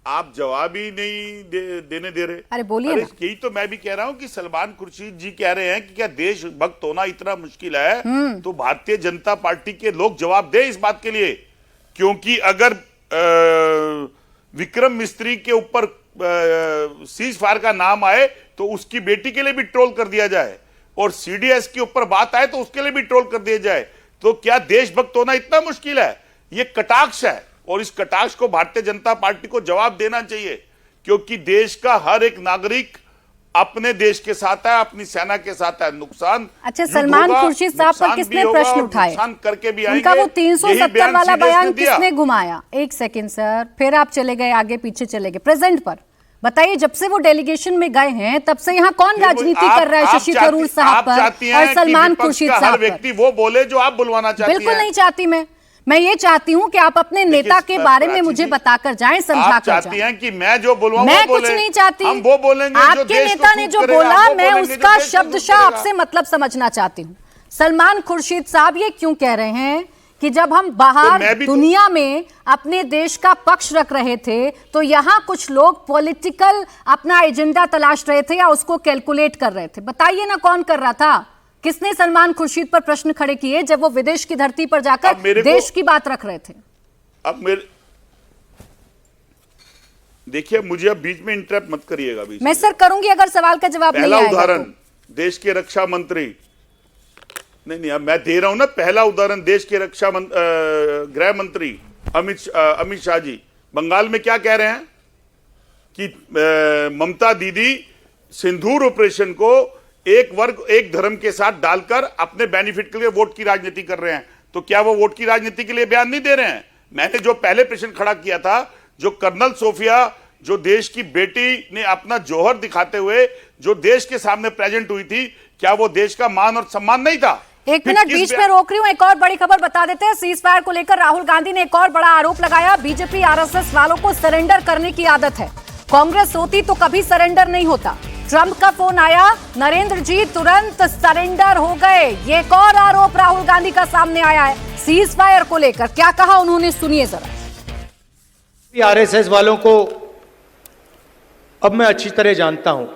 आप जवाब ही नहीं देने दे रहे। अरे बोलिए ना। यही तो मैं भी कह रहा हूं कि सलमान खुर्शीद जी कह रहे हैं कि क्या देशभक्त होना इतना मुश्किल है, तो भारतीय जनता पार्टी के लोग जवाब दे इस बात के लिए। क्योंकि अगर विक्रम मिस्त्री के ऊपर सीज फायर का नाम आए तो उसकी बेटी के लिए भी ट्रोल कर दिया जाए, और सीडीएस के ऊपर बात आए तो उसके लिए भी ट्रोल कर दिया जाए, तो क्या देशभक्त होना इतना मुश्किल है? ये कटाक्ष है, और इस कटाक्ष को भारतीय जनता पार्टी को जवाब देना चाहिए। क्योंकि देश का हर एक नागरिक अपने देश के साथ है, अपनी सेना के साथ है। नुकसान अच्छा, सलमान खुर्शीद साहब पर किसने प्रश्न उठाए? नुकसान करके भी आएंगे। उनका वो 370 वाला बयान किसने घुमाया? एक सेकंड सर, फिर आप चले गए आगे पीछे चले गए। प्रेजेंट पर बताइए, जब से वो डेलीगेशन में गए हैं तब से यहाँ कौन राजनीति कर रहा है शशि थरूर साहब पर और सलमान खुर्शीद साहब पर? व्यक्ति वो बोले जो आप बुलवाना चाहती हैं। बिल्कुल नहीं चाहती मैं ये चाहती हूँ कि आप अपने नेता के बारे में मुझे बताकर जाएं, समझा कर चाहती हैं कि मैं जो बुलवाऊं मैं कुछ नहीं चाहती। हम वो बोलेंगे आपके नेता ने जो बोला मैं उसका शब्दशः आपसे मतलब समझना चाहती हूँ। सलमान खुर्शीद साहब ये क्यों कह रहे हैं कि जब हम बाहर दुनिया में अपने देश का पक्ष रख रहे थे तो यहाँ कुछ लोग पॉलिटिकल अपना एजेंडा तलाश रहे थे या उसको कैलकुलेट कर रहे थे? बताइए ना, कौन कर रहा था? किसने सलमान खुर्शीद पर प्रश्न खड़े किए जब वो विदेश की धरती पर जाकर देश की बात रख रहे थे? अब मेरे देखिए, मुझे अब बीच में इंटरप्ट मत करिएगा। बीच मैं सर करूंगी अगर सवाल का जवाब नहीं आएगा। पहला उदाहरण देश के रक्षा मंत्री, नहीं अब मैं दे रहा हूं ना। पहला उदाहरण देश के गृह मंत्री अमित शाह जी बंगाल में क्या कह रहे हैं कि ममता दीदी सिंदूर ऑपरेशन को एक वर्ग एक धर्म के साथ डालकर अपने बेनिफिट के लिए वोट की राजनीति कर रहे हैं। तो क्या वो वोट की राजनीति के लिए बयान नहीं दे रहे हैं? मैंने जो पहले प्रश्न खड़ा किया था, जो कर्नल सोफिया जो देश की बेटी ने अपना जौहर दिखाते हुए जो देश के सामने प्रेजेंट हुई थी, क्या वो देश का मान और सम्मान नहीं था? एक मिनट बीच में रोक रही हूं, एक और बड़ी खबर बता देते हैं। सीज फायर को लेकर राहुल गांधी ने एक और बड़ा आरोप लगाया। बीजेपी आरएसएस वालों को सरेंडर करने की आदत है, कांग्रेस होती तो कभी सरेंडर नहीं होता। ट्रंप का फोन आया, नरेंद्र जी तुरंत सरेंडर हो गए। ये एक और आरोप राहुल गांधी का सामने आया है सीज फायर को लेकर। क्या कहा उन्होंने, सुनिए जरा। आरएसएस वालों को अब मैं अच्छी तरह जानता हूं।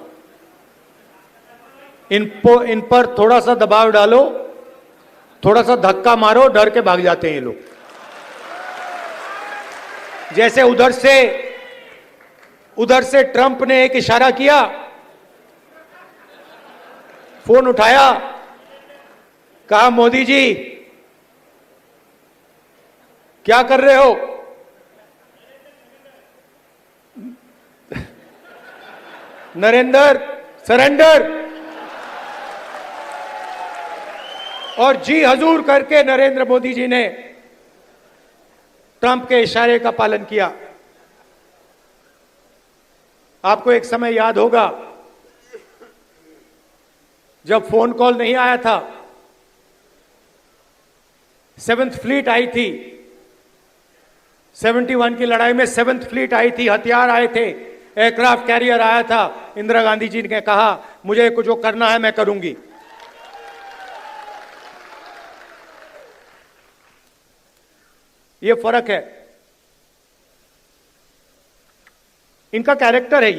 इन पर थोड़ा सा दबाव डालो, थोड़ा सा धक्का मारो, डर के भाग जाते हैं ये लोग। जैसे उधर से ट्रंप ने एक इशारा किया, फोन उठाया, कहा मोदी जी क्या कर रहे हो? नरेंद्र सरेंडर, और जी हजूर करके नरेंद्र मोदी जी ने ट्रंप के इशारे का पालन किया। आपको एक समय याद होगा जब फोन कॉल नहीं आया था, 7th फ्लीट आई थी, 71 की लड़ाई में 7th फ्लीट आई थी, हथियार आए थे, एयरक्राफ्ट कैरियर आया था। इंदिरा गांधी जी ने कहा मुझे कुछ जो करना है मैं करूंगी। ये फर्क है, इनका कैरेक्टर है।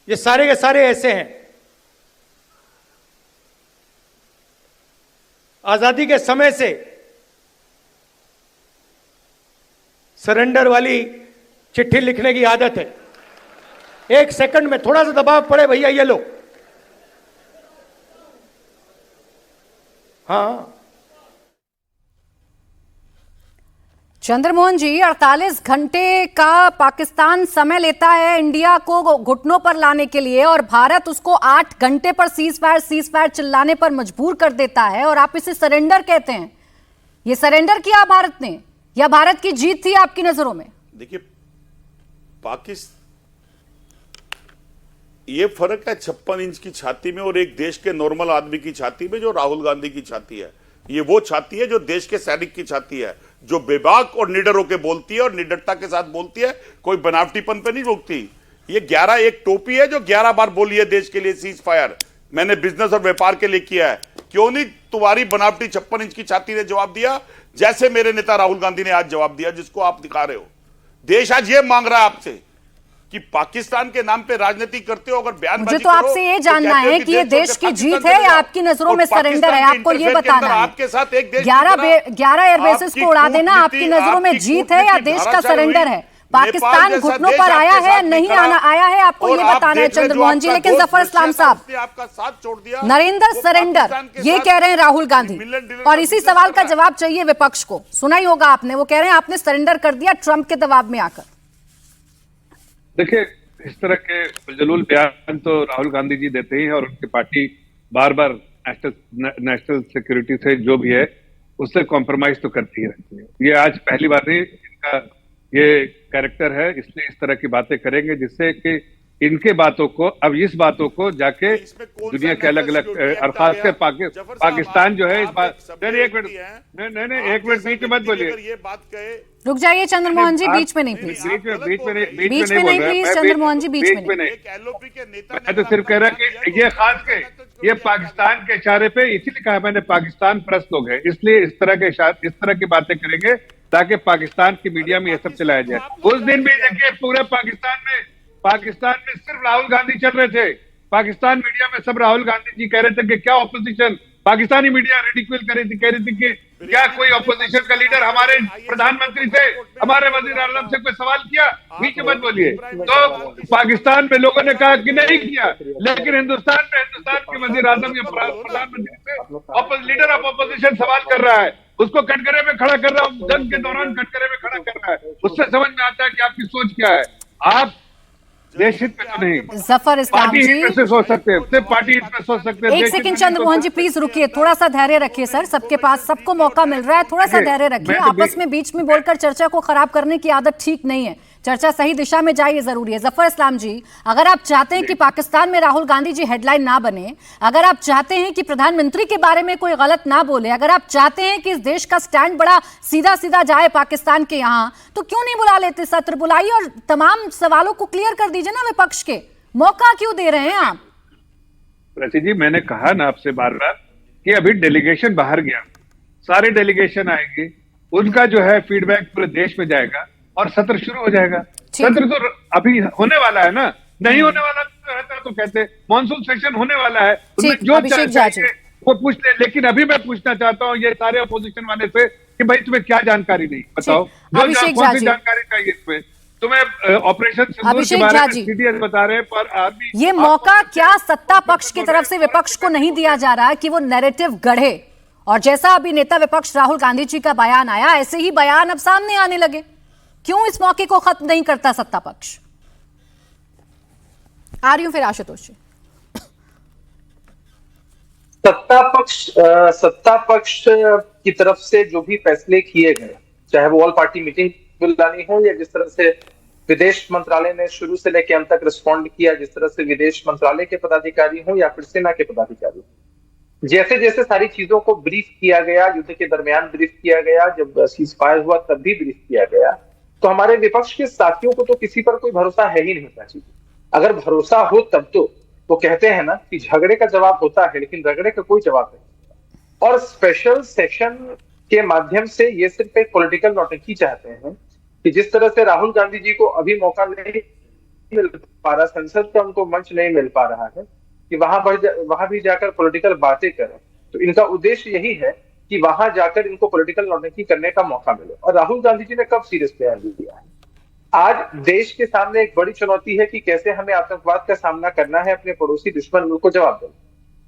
ये सारे के सारे ऐसे हैं। आजादी के समय से सरेंडर वाली चिट्ठी लिखने की आदत है। एक सेकंड में थोड़ा सा दबाव पड़े, भैया ये लो। हाँ चंद्रमोहन जी, 48 घंटे का पाकिस्तान समय लेता है इंडिया को घुटनों पर लाने के लिए, और भारत उसको 8 घंटे पर सीज फायर चिल्लाने पर मजबूर कर देता है, और आप इसे सरेंडर कहते हैं। ये सरेंडर किया भारत ने या भारत की जीत थी आपकी नजरों में? देखिए, ये फर्क है 56 इंच की छाती में और एक देश के नॉर्मल आदमी की छाती में, जो राहुल गांधी की छाती है। ये वो छाती है जो देश के सैनिक की छाती है, जो बेबाक और निडर होकर बोलती है और निडरता के साथ बोलती है, कोई बनावटीपन पे नहीं रोकती। ये 11 एक टोपी है जो 11 बार बोली है देश के लिए सीज फायर, मैंने बिजनेस और व्यापार के लिए किया है। क्यों नहीं तुम्हारी बनावटी 56 इंच की छाती ने जवाब दिया, जैसे मेरे नेता राहुल गांधी ने आज जवाब दिया, जिसको आप दिखा रहे हो। देश आज ये मांग रहा है आपसे कि पाकिस्तान के नाम पे राजनीति करते हो, अगर बयानबाजी मुझे तो आपसे ये जानना है कि ये देश की जीत है या आपकी नजरों में सरेंडर है, आपको ये बताना है। आपके साथ एक देश 11 एयरबेसेस को उड़ा देना आपकी नजरों में जीत है या देश का सरेंडर है? पाकिस्तान घुटनों पर आया है, नहीं आया है, आपको ये बताना है चंद्रमोहन जी। लेकिन जफर इस्लाम साहब, आपका साथ छोड़ दिया, नरेंद्र सरेंडर ये कह रहे हैं राहुल गांधी, और इसी सवाल का जवाब चाहिए विपक्ष को। सुना ही होगा आपने, वो कह रहे हैं आपने सरेंडर कर दिया ट्रंप के दबाव में आकर। देखिए, इस तरह के फजलुल बयान तो राहुल गांधी जी देते ही हैं, और उनकी पार्टी बार बार नेशनल सिक्योरिटी से जो भी है उससे कॉम्प्रोमाइज तो करती ही रहती है। ये आज पहली बार नहीं, इनका ये कैरेक्टर है, इसलिए इस तरह की बातें करेंगे जिससे कि इनके बातों को, अब इस बातों को जाके दुनिया के अलग अलग, और खासकर पाकिस्तान जो है इस बात, नहीं एक मिनट बीच में मत बोलिए, ये बात कहे, रुक जाइए चंद्रमोहन जी, बीच में नहीं प्लीज, बीच में नहीं प्लीज चंद्रमोहन जी, बीच में नहीं। मैं तो सिर्फ कह रहा कि ये खास के ये पाकिस्तान के इशारे पे, इसीलिए कहा मैंने पाकिस्तान परस्त लोग हैं, इसलिए इस तरह की बातें करेंगे ताकि पाकिस्तान की मीडिया में ये सब चलाया जाए। उस दिन भी देखिए पूरे पाकिस्तान में सिर्फ राहुल गांधी चल रहे थे, पाकिस्तान मीडिया में सब राहुल गांधी जी कह रहे थे कि क्या ऑपोजिशन, पाकिस्तानी मीडिया रेडिकुल कह रही थी कि क्या कोई ऑपोजिशन का लीडर हमारे प्रधानमंत्री से, हमारे वजीर आजम से कोई सवाल किया? बीच में मत बोलिए। तो पाकिस्तान में लोगों ने कहा कि नहीं किया, लेकिन हिंदुस्तान के वजीर आजम या प्रधानमंत्री से लीडर ऑफ ऑपोजिशन सवाल कर रहा है, उसको कटघरे में खड़ा कर रहा है, जंग के दौरान कटघरे में खड़ा कर रहा है, उससे समझ में आता है कि आपकी सोच क्या है। आप देश हित में तो नहीं, जफर इस्लाम पार्टी हित में से सोच सकते हैं, सिर्फ पार्टी हित में सोच सकते हैं। एक सेकंड चंद्रमोहन जी प्लीज रुकिए, थोड़ा सा धैर्य रखिए सर, सबके पास सबको मौका मिल रहा है, थोड़ा सा धैर्य रखिए। आपस में बीच में बोलकर चर्चा को खराब करने की आदत ठीक नहीं है, चर्चा सही दिशा में जाए ये जरूरी है। जफर इस्लाम जी, अगर आप चाहते हैं कि पाकिस्तान में राहुल गांधी जी हेडलाइन ना बने, अगर आप चाहते हैं कि प्रधानमंत्री के बारे में कोई गलत ना बोले, अगर आप चाहते हैं कि इस देश का स्टैंड बड़ा सीधा सीधा जाए पाकिस्तान के यहाँ, तो क्यों नहीं बुला लेते? सत्र बुलाइए और तमाम सवालों को क्लियर कर दीजिए ना विपक्ष के, मौका क्यों दे रहे हैं आप? प्राची जी, मैंने कहा ना आपसे बार बार कि अभी डेलीगेशन बाहर गया, सारे डेलीगेशन आएंगे, उनका जो है फीडबैक पूरे देश में जाएगा और सत्र शुरू हो जाएगा। सत्र तो अभी होने वाला है ना, नहीं होने वाला तो रहता तो कहते मानसून सेशन होने वाला है, उसमें जो चाहिए वो पूछ ले। लेकिन अभी मैं पूछना चाहता हूँ ये सारे अपोजिशन वाले से कि भाई तुम्हें क्या जानकारी नहीं, बताओ कौन सी जानकारी चाहिए इसमें तुम्हें? ऑपरेशन सिंदूर के बारे में सीडीएस बता रहे हैं, पर आदमी ये मौका क्या सत्ता पक्ष की तरफ से विपक्ष को नहीं दिया जा रहा है कि वो नैरेटिव गढ़े? और जैसा अभी नेता विपक्ष राहुल गांधी जी का बयान आया, ऐसे ही बयान अब सामने आने लगे। क्यों इस मौके को खत्म नहीं करता सत्ता पक्ष? आ रही हूं फिर आशुतोष जी। सत्ता पक्ष की तरफ से जो भी फैसले किए गए, चाहे वो ऑल पार्टी मीटिंग बुलानी हो या जिस तरह से विदेश मंत्रालय ने शुरू से लेकर अंत तक रिस्पॉन्ड किया, जिस तरह से विदेश मंत्रालय के पदाधिकारी हो या फिर सेना के पदाधिकारी, जैसे जैसे सारी चीजों को ब्रीफ किया गया, युद्ध के दरमियान ब्रीफ किया गया, जब सीज फायर हुआ तब भी ब्रीफ किया गया, तो हमारे विपक्ष के साथियों को तो किसी पर कोई भरोसा है ही नहीं प्राची। अगर भरोसा हो तब तो वो कहते हैं ना कि झगड़े का जवाब होता है लेकिन रगड़े का कोई जवाब नहीं। और स्पेशल सेशन के माध्यम से ये सिर्फ एक पॉलिटिकल नौटंकी चाहते हैं कि जिस तरह से राहुल गांधी जी को अभी मौका नहीं मिल पा रहा, संसद का उनको मंच नहीं मिल पा रहा है कि वहां भी जाकर पॉलिटिकल बातें करें, तो इनका उद्देश्य यही है कि वहां जाकर इनको पॉलिटिकल नौटंकी करने का मौका मिले। और राहुल गांधी जी ने कब सीरियस बयान दिया है? आज देश के सामने एक बड़ी चुनौती है कि कैसे हमें आतंकवाद का सामना करना है, अपने पड़ोसी दुश्मन मुल्क को जवाब देना।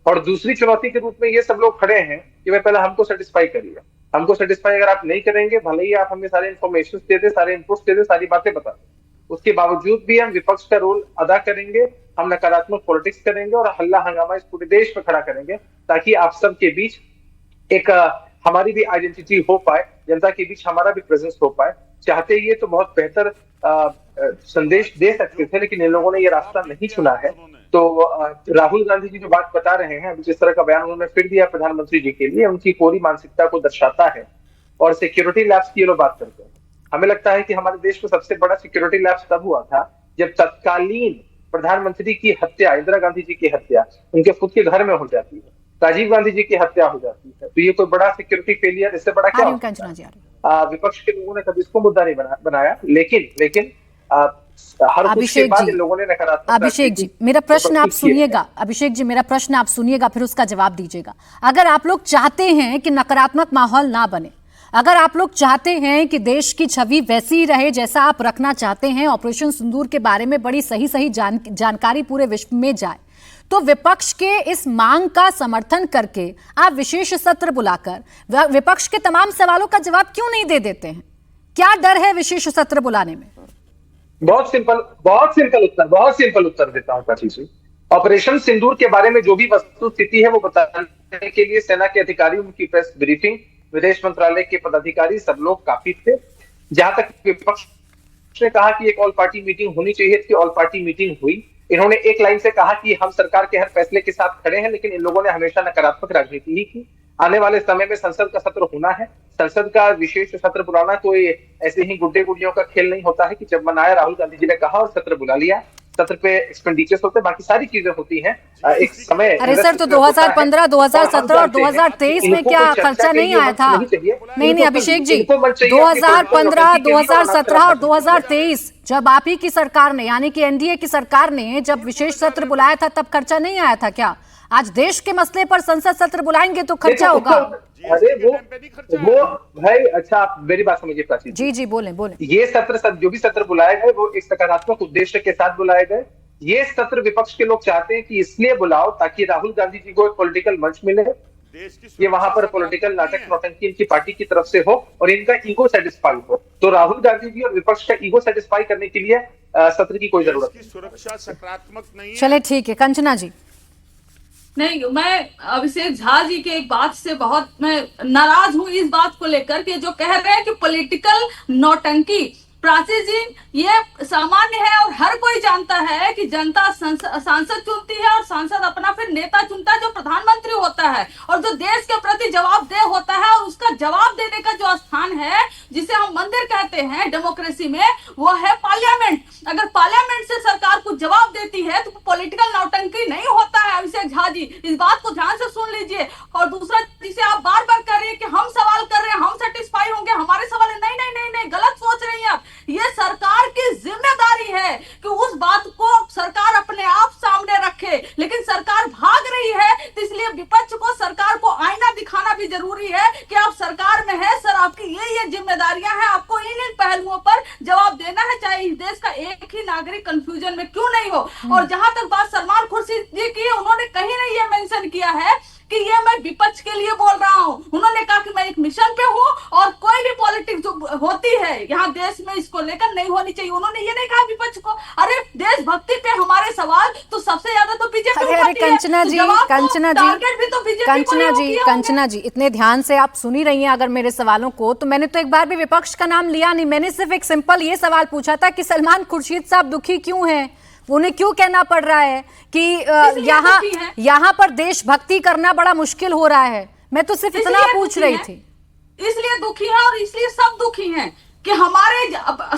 और दूसरी चुनौती के रूप में ये सब लोग खड़े हैं कि भाई पहले हमको सेटिस्फाई करिए, हमको सेटिस्फाई अगर आप नहीं करेंगे, भले ही आप हमें सारे इन्फॉर्मेशन दे दे, सारे इनपुट्स दे दे, सारी बातें बता दें, उसके बावजूद भी हम विपक्ष का रोल अदा करेंगे, हम नकारात्मक पॉलिटिक्स करेंगे और हल्ला हंगामा इस पूरे देश में खड़ा करेंगे, ताकि आप सबके बीच एक हमारी भी आइडेंटिटी हो पाए, जनता के बीच हमारा भी प्रेजेंस हो पाए। चाहते ये तो बहुत बेहतर संदेश दे सकते थे, लेकिन इन लोगों ने ये रास्ता नहीं चुना है। तो राहुल गांधी जी जो बात बता रहे हैं, अभी जिस तरह का बयान उन्होंने फिर दिया प्रधानमंत्री जी के लिए, उनकी पूरी मानसिकता को दर्शाता है। और सिक्योरिटी लैप्स की ये लोग बात करते हैं, हमें लगता है कि हमारे देश में सबसे बड़ा सिक्योरिटी लैप्स तब हुआ था जब तत्कालीन प्रधानमंत्री की हत्या, इंदिरा गांधी जी की हत्या उनके खुद के घर में हो जाती है, राजीव गांधी जी की हत्या हो जाती है। तो ये कोई बड़ा सिक्योरिटी फेलियर, इससे बड़ा क्या हो सकता है? विपक्ष के लोगों ने कभी इसको मुद्दा नहीं बनाया, लेकिन हर कुछ के बाद इन लोगों ने नकारात्मक। अभिषेक जी मेरा प्रश्न आप सुनिएगा, अभिषेक जी मेरा प्रश्न आप सुनिएगा, फिर उसका जवाब दीजिएगा। अगर आप लोग चाहते हैं कि नकारात्मक माहौल ना बने, अगर आप लोग चाहते हैं कि देश की छवि वैसी ही रहे जैसा आप रखना चाहते हैं, ऑपरेशन सिंदूर के बारे में बड़ी सही जानकारी पूरे विश्व में जाए, तो विपक्ष के इस मांग का समर्थन करके आप विशेष सत्र बुलाकर विपक्ष के तमाम सवालों का जवाब क्यों नहीं दे देते हैं? क्या डर है विशेष सत्र बुलाने में? बहुत सिंपल उत्तर देता हूं प्राची जी। ऑपरेशन सिंदूर के बारे में जो भी वस्तु स्थिति है वो बताने के लिए सेना के अधिकारी, उनकी प्रेस ब्रीफिंग, विदेश मंत्रालय के पदाधिकारी सब लोग काफी थे। जहां तक विपक्ष ने कहा कि एक ऑल पार्टी मीटिंग होनी चाहिए थी, ऑल पार्टी मीटिंग हुई। इन्होंने एक लाइन से कहा कि हम सरकार के हर फैसले के साथ खड़े हैं, लेकिन इन लोगों ने हमेशा नकारात्मक राजनीति ही की। आने वाले समय में संसद का सत्र होना है, संसद का विशेष सत्र बुलाना कोई ऐसे ही गुड्डे गुड़ियों का खेल नहीं होता है कि जब मनाया राहुल गांधी जी ने कहा और सत्र बुला लिया। सत्र पे एक्सपेंडिचर्स होते हैं, बाकी सारी चीजें होती हैं एक समय। अरे सर, तो 2015, 2017 और 2023 में क्या खर्चा नहीं आया था? नहीं अभिषेक जी, 2015, 2017 और 2023 जब आप ही की सरकार ने, यानी कि एनडीए की सरकार ने जब विशेष सत्र बुलाया था, तब खर्चा नहीं आया था क्या? आज देश के मसले पर संसद सत्र बुलाएंगे तो खर्चा होगा। अरे वो भाई, अच्छा आप मेरी बात समझिए प्राची जी बोलें। ये सत्र, जो भी सत्र बुलाए गए वो एक सकारात्मक उद्देश्य के साथ बुलाए गए। ये सत्र विपक्ष के लोग चाहते हैं कि इसलिए बुलाओ ताकि राहुल गांधी जी को एक पॉलिटिकल मंच मिले, ये वहां पर पॉलिटिकल नाटक नौटंकी इनकी पार्टी की तरफ से हो और इनका ईगो सेटिस्फाई हो। तो राहुल गांधी जी और विपक्ष का ईगो सेटिस्फाई करने के लिए सत्र की कोई जरूरत नहीं। सुरक्षा सकारात्मक नहीं है। चले ठीक है, कंचना जी। नहीं, मैं अभिषेक झा जी के एक बात से बहुत मैं नाराज हूं, इस बात को लेकर के जो कह रहे हैं कि पॉलिटिकल नौटंकी। प्राची जी, ये सामान्य है और हर कोई जानता है कि जनता सांसद चुनती है और सांसद अपना फिर नेता चुनता है जो प्रधानमंत्री होता है और जो देश के प्रति जवाबदेह होता है, और उसका जवाब देने का जो स्थान है जिसे हम मंदिर कहते हैं डेमोक्रेसी में, वो है पार्लियामेंट। अगर पार्लियामेंट से सरकार कुछ जवाब देती है तो पॉलिटिकल नौटंकी नहीं होता है। अभिषेक झा जी, इस बात को ध्यान से सुन लीजिए। और दूसरा, जिसे आप बार बार कह रही है कि हम सवाल कर रहे हैं, हम सेटिस्फाई होंगे, हमारे सवाल है, नहीं, गलत सोच रही है आप। ये सरकार की जिम्मेदारी है कि उस बात को सरकार अपने आप सामने रखे, लेकिन सरकार भाग रही है, तो इसलिए विपक्ष को, सरकार को आईना दिखाना भी जरूरी है कि आप सरकार में है सर, आपकी ये जिम्मेदारियां हैं, आपको इन पहलुओं पर जवाब देना है, चाहे इस देश का एक ही नागरिक कंफ्यूजन में क्यों नहीं हो। और जहां तक बात सलमान खुर्शीद जी की, उन्होंने कहीं नहीं ये मेंशन किया है कि ये मैं विपक्ष के लिए बोल रहा हूं। उन्होंने कहा कि मैं एक मिशन पे हूं और कोई भी पॉलिटिक्स जो होती है यहाँ देश में इसको लेकर नहीं होनी चाहिए। उन्होंने ये नहीं कहा विपक्ष को। अरे देशभक्ति पे हमारे सवाल तो सबसे ज्यादा तो बीजेपी उठाती है। कंचना जी इतने ध्यान से आप सुनी रही हैं अगर मेरे सवालों को, तो मैंने तो एक बार भी विपक्ष का नाम लिया नहीं। मैंने सिर्फ एक सिंपल ये सवाल पूछा था कि सलमान खुर्शीद साहब दुखी क्यों हैं, उन्हें क्यों कहना पड़ रहा है कि यहाँ पर देशभक्ति करना बड़ा मुश्किल हो रहा है। मैं तो सिर्फ इतना पूछ रही थी। इसलिए दुखी है और इसलिए सब दुखी हैं कि हमारे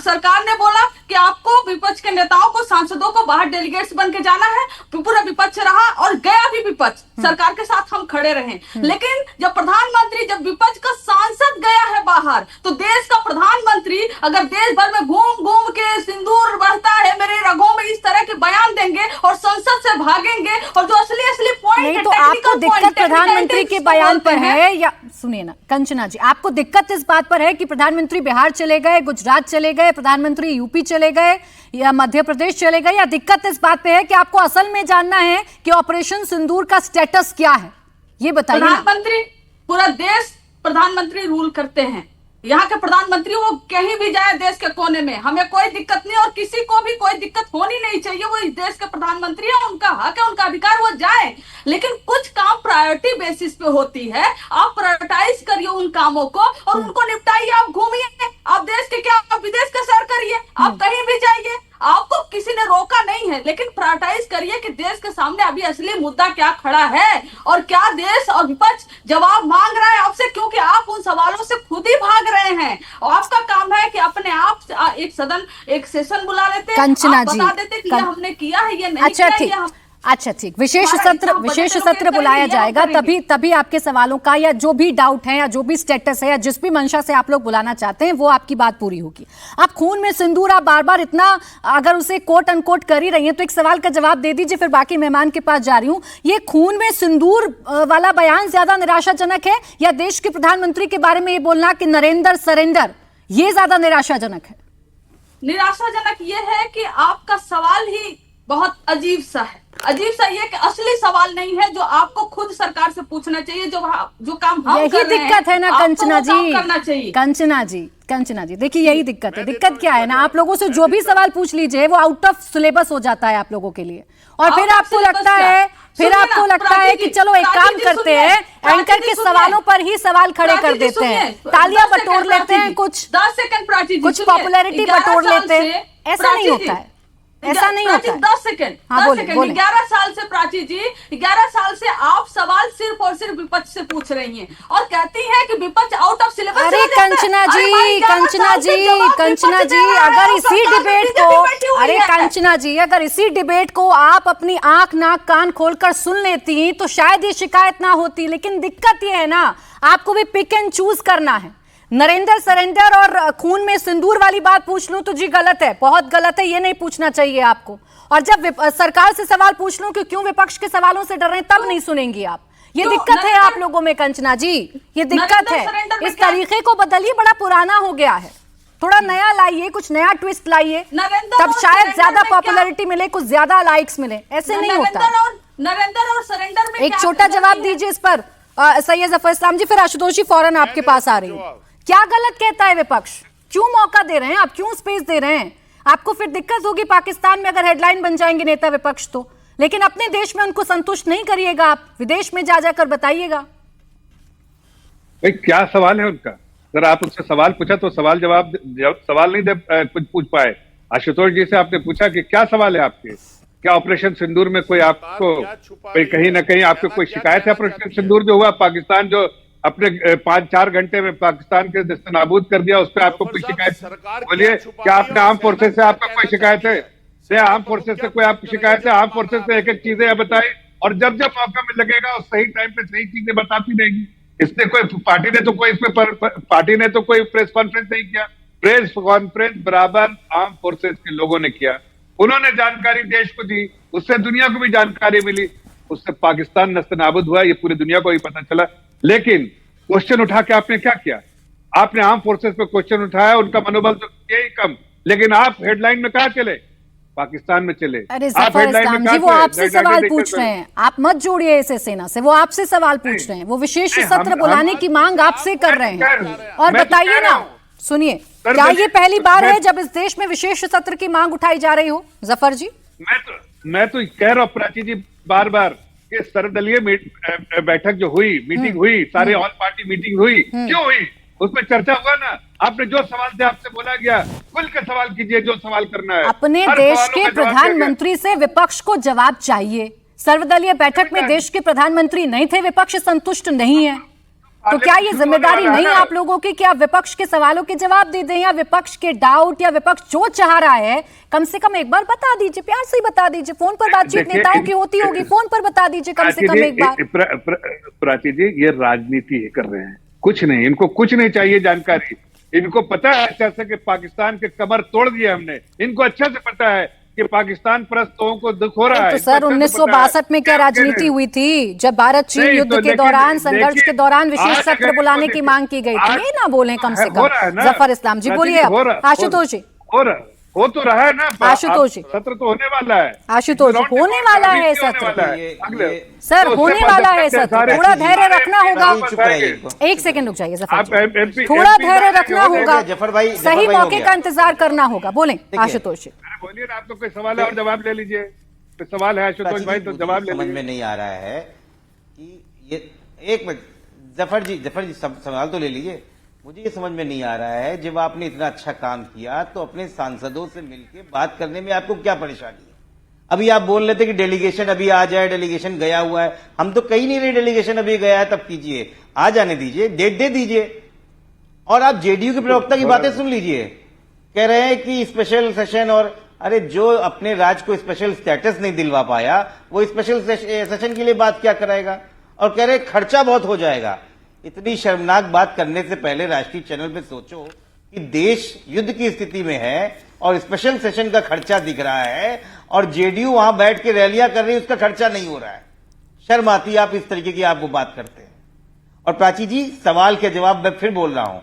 सरकार ने बोला कि आपको विपक्ष के नेताओं को, सांसदों को बाहर डेलीगेट्स बन के जाना है। पूरा विपक्ष रहा और गया भी विपक्ष, सरकार के साथ हम खड़े रहे। लेकिन जब प्रधानमंत्री, जब विपक्ष का सांसद गया है बाहर, तो देश का प्रधानमंत्री अगर देश भर में घूम घूम के सिंदूर बहता है मेरे रगों में इस तरह के बयान देंगे और संसद से भागेंगे और जो असली पॉइंट नहीं, तो आपको दिक्कत प्रधानमंत्री के बयान पर है या सुनिए ना कंचना जी, आपको दिक्कत इस बात पर है कि प्रधानमंत्री बिहार चले गए, गुजरात चले गए, प्रधानमंत्री यूपी चले गए या मध्य प्रदेश चले गए, या दिक्कत इस बात पे है कि आपको असल में जानना है कि ऑपरेशन सिंदूर का स्टेटस क्या है? ये बताइए। प्रधानमंत्री, पूरा देश प्रधानमंत्री रूल करते हैं। यहाँ के प्रधानमंत्री वो कहीं भी जाए देश के कोने में, हमें कोई दिक्कत नहीं और किसी को भी कोई दिक्कत होनी नहीं चाहिए। वो इस देश के प्रधानमंत्री है, उनका हक है, उनका अधिकार, वो जाए। लेकिन कुछ काम प्रायोरिटी बेसिस पे होती है। आप प्रायोरिटाइज करिए उन कामों को और उनको निपटाइए। आप घूमिए, आप देश के क्या, आप विदेश का सैर करिए, आप कहीं भी जाइए, आपको किसी ने रोका नहीं है, लेकिन प्रायोरिटाइज करिए कि देश के सामने अभी असली मुद्दा क्या खड़ा है और क्या देश और विपक्ष जवाब मांग रहा है आपसे, क्योंकि आप उन सवालों से खुद ही भाग रहे हैं। और आपका काम है कि अपने आप एक सेशन बुला लेते हैं, कंचना आप जी, बता देते कि ये हमने किया है, ये नहीं अच्छा किया, ठीक, ये हम अच्छा ठीक, विशेष बजट सत्र बुलाया करेंगे, जाएगा, हम तभी तभी आपके सवालों का या जो भी डाउट है या जो भी स्टेटस है या जिस भी मंशा से आप लोग बुलाना चाहते हैं वो आपकी बात पूरी होगी। आप खून में सिंदूर, आप बार बार इतना अगर उसे कोट अनकोट कर ही रही हैं तो एक सवाल का जवाब दे दीजिए, फिर बाकी मेहमान के पास जा रही हूं। ये खून में सिंदूर वाला बयान ज्यादा निराशाजनक है या देश के प्रधानमंत्री के बारे में ये बोलना कि नरेंद्र सरेंडर, ये ज्यादा निराशाजनक है? निराशाजनक ये है कि आपका सवाल ही बहुत अजीब सा है। अजीब सा ये कि असली सवाल नहीं है जो आपको खुद सरकार से पूछना चाहिए, जो काम हम यही कर रहे हैं, दिक्कत है ना आपको कंचना वो काम जी, करना चाहिए। कंचना जी देखिए यही दिक्कत है। दिक्कत क्या है ना, आप लोगों से जो भी सवाल पूछ लीजिए वो आउट ऑफ सिलेबस हो जाता है आप लोगों के लिए, और फिर आपको लगता है कि चलो एक काम करते हैं, एंकर के सवालों पर ही सवाल खड़े कर देते हैं, तालियां बटोर लेते हैं, कुछ 10 सेकंड प्राची जी, कुछ पॉपुलैरिटी बटोर लेते हैं। ऐसा नहीं होता है, ऐसा नहीं होता है। 10 सेकंड, हाँ, 10 बोले, सेकंड, बोले। 11 साल से प्राची जी, 11 साल से आप सवाल सिर्फ और सिर्फ विपक्ष से पूछ रही हैं और कहती हैं कि विपक्ष आउट ऑफ सिलेबस। अरे कंचना जी, अगर इसी डिबेट को, अरे कंचना जी, अगर इसी डिबेट को आप अपनी आंख नाक कान खोलकर सुन लेती तो शायद ये शिकायत ना होती। लेकिन दिक्कत ये है ना, आपको भी पिक एंड चूज करना है। नरेंद्र सरेंडर और खून में सिंदूर वाली बात पूछ लूं तो जी गलत है, बहुत गलत है, ये नहीं पूछना चाहिए आपको। और जब सरकार से सवाल पूछ लूं कि क्यों विपक्ष के सवालों से डर रहे हैं, तब नहीं सुनेंगी आप। ये दिक्कत है आप लोगों में कंचना जी, ये दिक्कत है। इस तरीके को बदलिए, बड़ा पुराना हो गया है, थोड़ा नया लाइए, कुछ नया ट्विस्ट लाइए, तब शायद ज्यादा पॉपुलैरिटी मिले, कुछ ज्यादा लाइक्स मिले। ऐसे नहीं होता। नरेंद्र और सरेंडर में एक छोटा जवाब दीजिए इस पर सैयद जफर इस्लाम जी, फिर आशुतोष जी फौरन आपके पास आ रही हूँ। क्या गलत कहता है विपक्ष? क्यों मौका दे रहे हैं आप, क्यों स्पेस दे रहे हैं? आपको फिर दिक्कत होगी पाकिस्तान में अगर हेडलाइन बन जाएंगे नेता विपक्ष तो, लेकिन अपने देश में उनको संतुष्ट नहीं करिएगा आप, विदेश में जा जाकर बताइएगा। भाई क्या सवाल है उनका? अगर आप उससे सवाल पूछा तो सवाल नहीं दे कुछ पूछ पाए। आशुतोष जी से आपने पूछा कि क्या सवाल है आपके, क्या ऑपरेशन सिंदूर में कोई आपको कहीं ना कहीं आपको कोई शिकायत है? ऑपरेशन सिंदूर जो हुआ, पाकिस्तान जो अपने 5-4 घंटे में पाकिस्तान के नेस्तनाबूद कर दिया, उस पर आपको कोई शिकायत? बोलिए, क्या आपने आर्म फोर्सेस से आपका कोई शिकायत है? आर्म फोर्सेस से कोई आपकी शिकायत है? आर्म फोर्सेस से एक चीजें बताई और जब जब मौका में लगेगा उस सही टाइम पे सही चीजें बताती रहेगी। इसने कोई पार्टी ने तो कोई प्रेस कॉन्फ्रेंस नहीं किया। प्रेस कॉन्फ्रेंस बराबर आर्म फोर्सेस के लोगों ने किया, उन्होंने जानकारी देश को दी, उससे दुनिया को भी जानकारी मिली, उससे पाकिस्तान नेस्तनाबूद हुआ, ये पूरी दुनिया को ही पता चला। लेकिन क्वेश्चन उठा के आपने क्या किया? आपने आर्म फोर्सेस पे क्वेश्चन उठाया, उनका मनोबल तो किया ही कम, लेकिन आप हेडलाइन में कहां चले? पाकिस्तान में चले। अरे जफर इस्लाम जी, वो आपसे सवाल पूछ रहे हैं, आप मत जोड़िए इसे सेना से, वो आपसे सवाल पूछ रहे हैं, वो विशेष सत्र बुलाने की मांग आपसे कर रहे हैं। और बताइए ना, सुनिए, क्या ये पहली बार है जब इस देश में विशेष सत्र की मांग उठाई जा रही हो जफर जी? मैं तो कह रहा हूं प्राची जी बार बार कि सर्वदलीय बैठक जो हुई, मीटिंग हुई, सारे ऑल पार्टी मीटिंग हुई, क्यों हुई? उसमें चर्चा हुआ ना। आपने जो सवाल थे आपसे बोला गया, खुल के सवाल कीजिए जो सवाल करना है। अपने देश के प्रधानमंत्री से विपक्ष को जवाब चाहिए। सर्वदलीय बैठक में देश के प्रधानमंत्री नहीं थे, विपक्ष संतुष्ट नहीं है, तो क्या ये जिम्मेदारी नहीं है आप लोगों की कि आप विपक्ष के सवालों के जवाब दे दें, या विपक्ष के डाउट या विपक्ष जो चाह रहा है कम से कम एक बार बता दीजिए, प्यार से ही बता दीजिए। फोन पर बातचीत नेताओं की होती होगी, फोन पर बता दीजिए कम से कम एक बार। प्राची जी, ये राजनीति कर रहे हैं, कुछ नहीं, इनको कुछ नहीं चाहिए जानकारी। इनको पता है अच्छे से कि पाकिस्तान के कमर तोड़ दिया हमने, इनको अच्छे से पता है कि पाकिस्तान परस्तों को दुख हो रहा है। तो सर 1962 में क्या राजनीति हुई थी जब भारत चीन युद्ध के दौरान, संघर्ष के दौरान विशेष सत्र बुलाने की मांग की गई थी? ये ना बोले कम से कम जफर इस्लाम जी, बोलिए आशुतोष जी। हो तो रहा है ना आशुतोष जी, सत्र तो होने वाला है। आशुतोष जी, होने वाला है सत्र सर, होने वाला है सत्र, थोड़ा धैर्य रखना होगा। एक सेकंड रुक जाइए जफर जी, थोड़ा धैर्य रखना होगा, सही मौके का इंतजार करना होगा। बोले आशुतोष जी। बोलिए ना, आप तो कोई सवाल है और जवाब ले लीजिए। कोई सवाल है आशुतोष भाई तो जवाब ले लीजिए। समझ में नहीं आ रहा है कि ये एक मिनट जफर जी सवाल तो ले लीजिए। मुझे ये समझ में नहीं आ रहा है, जब आपने इतना अच्छा काम किया तो अपने सांसदों से मिलकर बात करने में आपको क्या परेशानी है? अभी आप बोल रहे थे कि डेलीगेशन अभी आ जाए, डेलीगेशन गया हुआ है, हम तो कहीं नहीं रहे डेलीगेशन अभी गया है, तब कीजिए, आ जाने दीजिए, डेट दे दीजिए। और आप जेडीयू के प्रवक्ता की बातें सुन लीजिए, कह रहे हैं कि स्पेशल सेशन, और अरे जो अपने राज्य को स्पेशल स्टेटस नहीं दिलवा पाया वो स्पेशल सेशन के लिए बात क्या कराएगा, और कह रहे खर्चा बहुत हो जाएगा। इतनी शर्मनाक बात करने से पहले राष्ट्रीय चैनल पे सोचो कि देश युद्ध की स्थिति में है और स्पेशल सेशन का खर्चा दिख रहा है और जेडीयू वहां बैठ के रैलियां कर रही है, उसका खर्चा नहीं हो रहा है। शर्म आती है आप इस तरीके की आपको बात करते हैं। और प्राची जी, सवाल के जवाब मैं फिर बोल रहा हूं,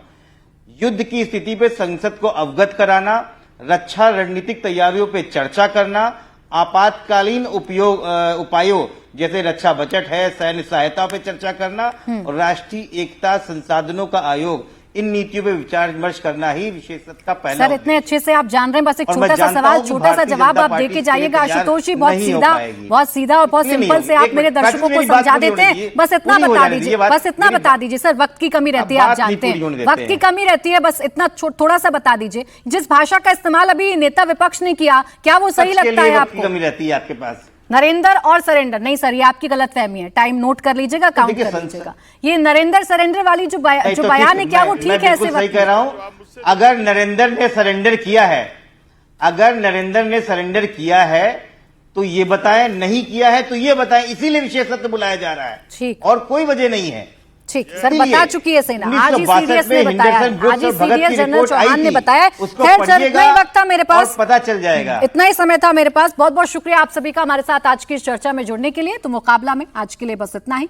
युद्ध की स्थिति पे संसद को अवगत कराना, रक्षा रणनीतिक तैयारियों पे चर्चा करना, आपातकालीन उपायों जैसे रक्षा बजट है, सैन्य सहायता पे चर्चा करना और राष्ट्रीय एकता संसाधनों का आयोग, इन नीतियों पे विचार विमर्श करना ही विशेष सत्र का पहला। सर इतने अच्छे से आप जान रहे हैं, बस एक छोटा सा सवाल, छोटा सा जवाब आप देके जाइएगा आशुतोष जी। बहुत सीधा और बहुत सिंपल से आप मेरे दर्शकों को समझा देते हैं, बस इतना बता दीजिए, बस इतना बता दीजिए। सर वक्त की कमी रहती है, आप जानते हैं वक्त की कमी रहती है, बस इतना थोड़ा सा बता दीजिए। जिस भाषा का इस्तेमाल अभी नेता विपक्ष ने किया, क्या वो सही लगता है आपको? कमी रहती है आपके पास? नरेंद्र और सरेंडर नहीं सर, ये आपकी गलतफहमी है, टाइम नोट कर लीजिएगा, काउंट कर लीजिएगा। ये नरेंद्र सरेंडर वाली जो बयान है, क्या वो ठीक है? ऐसे सही कह रहा हूं, अगर नरेंद्र ने सरेंडर किया है, अगर नरेंद्र ने सरेंडर किया है तो ये बताएं, नहीं किया है तो ये बताएं, इसीलिए विशेष सत्र बुलाया जा रहा है। ठीक, और कोई वजह नहीं है। ठीक सर, बता चुकी है सेना, आज ही सीडीएस ने बताया, आज ही सीडीएस जनरल चौहान ने बताया। खैर सर, इतना ही वक्त था मेरे पास, पता चल जाएगा, इतना ही समय था मेरे पास। बहुत बहुत शुक्रिया आप सभी का हमारे साथ आज की इस चर्चा में जुड़ने के लिए। तो मुकाबला में आज के लिए बस इतना ही।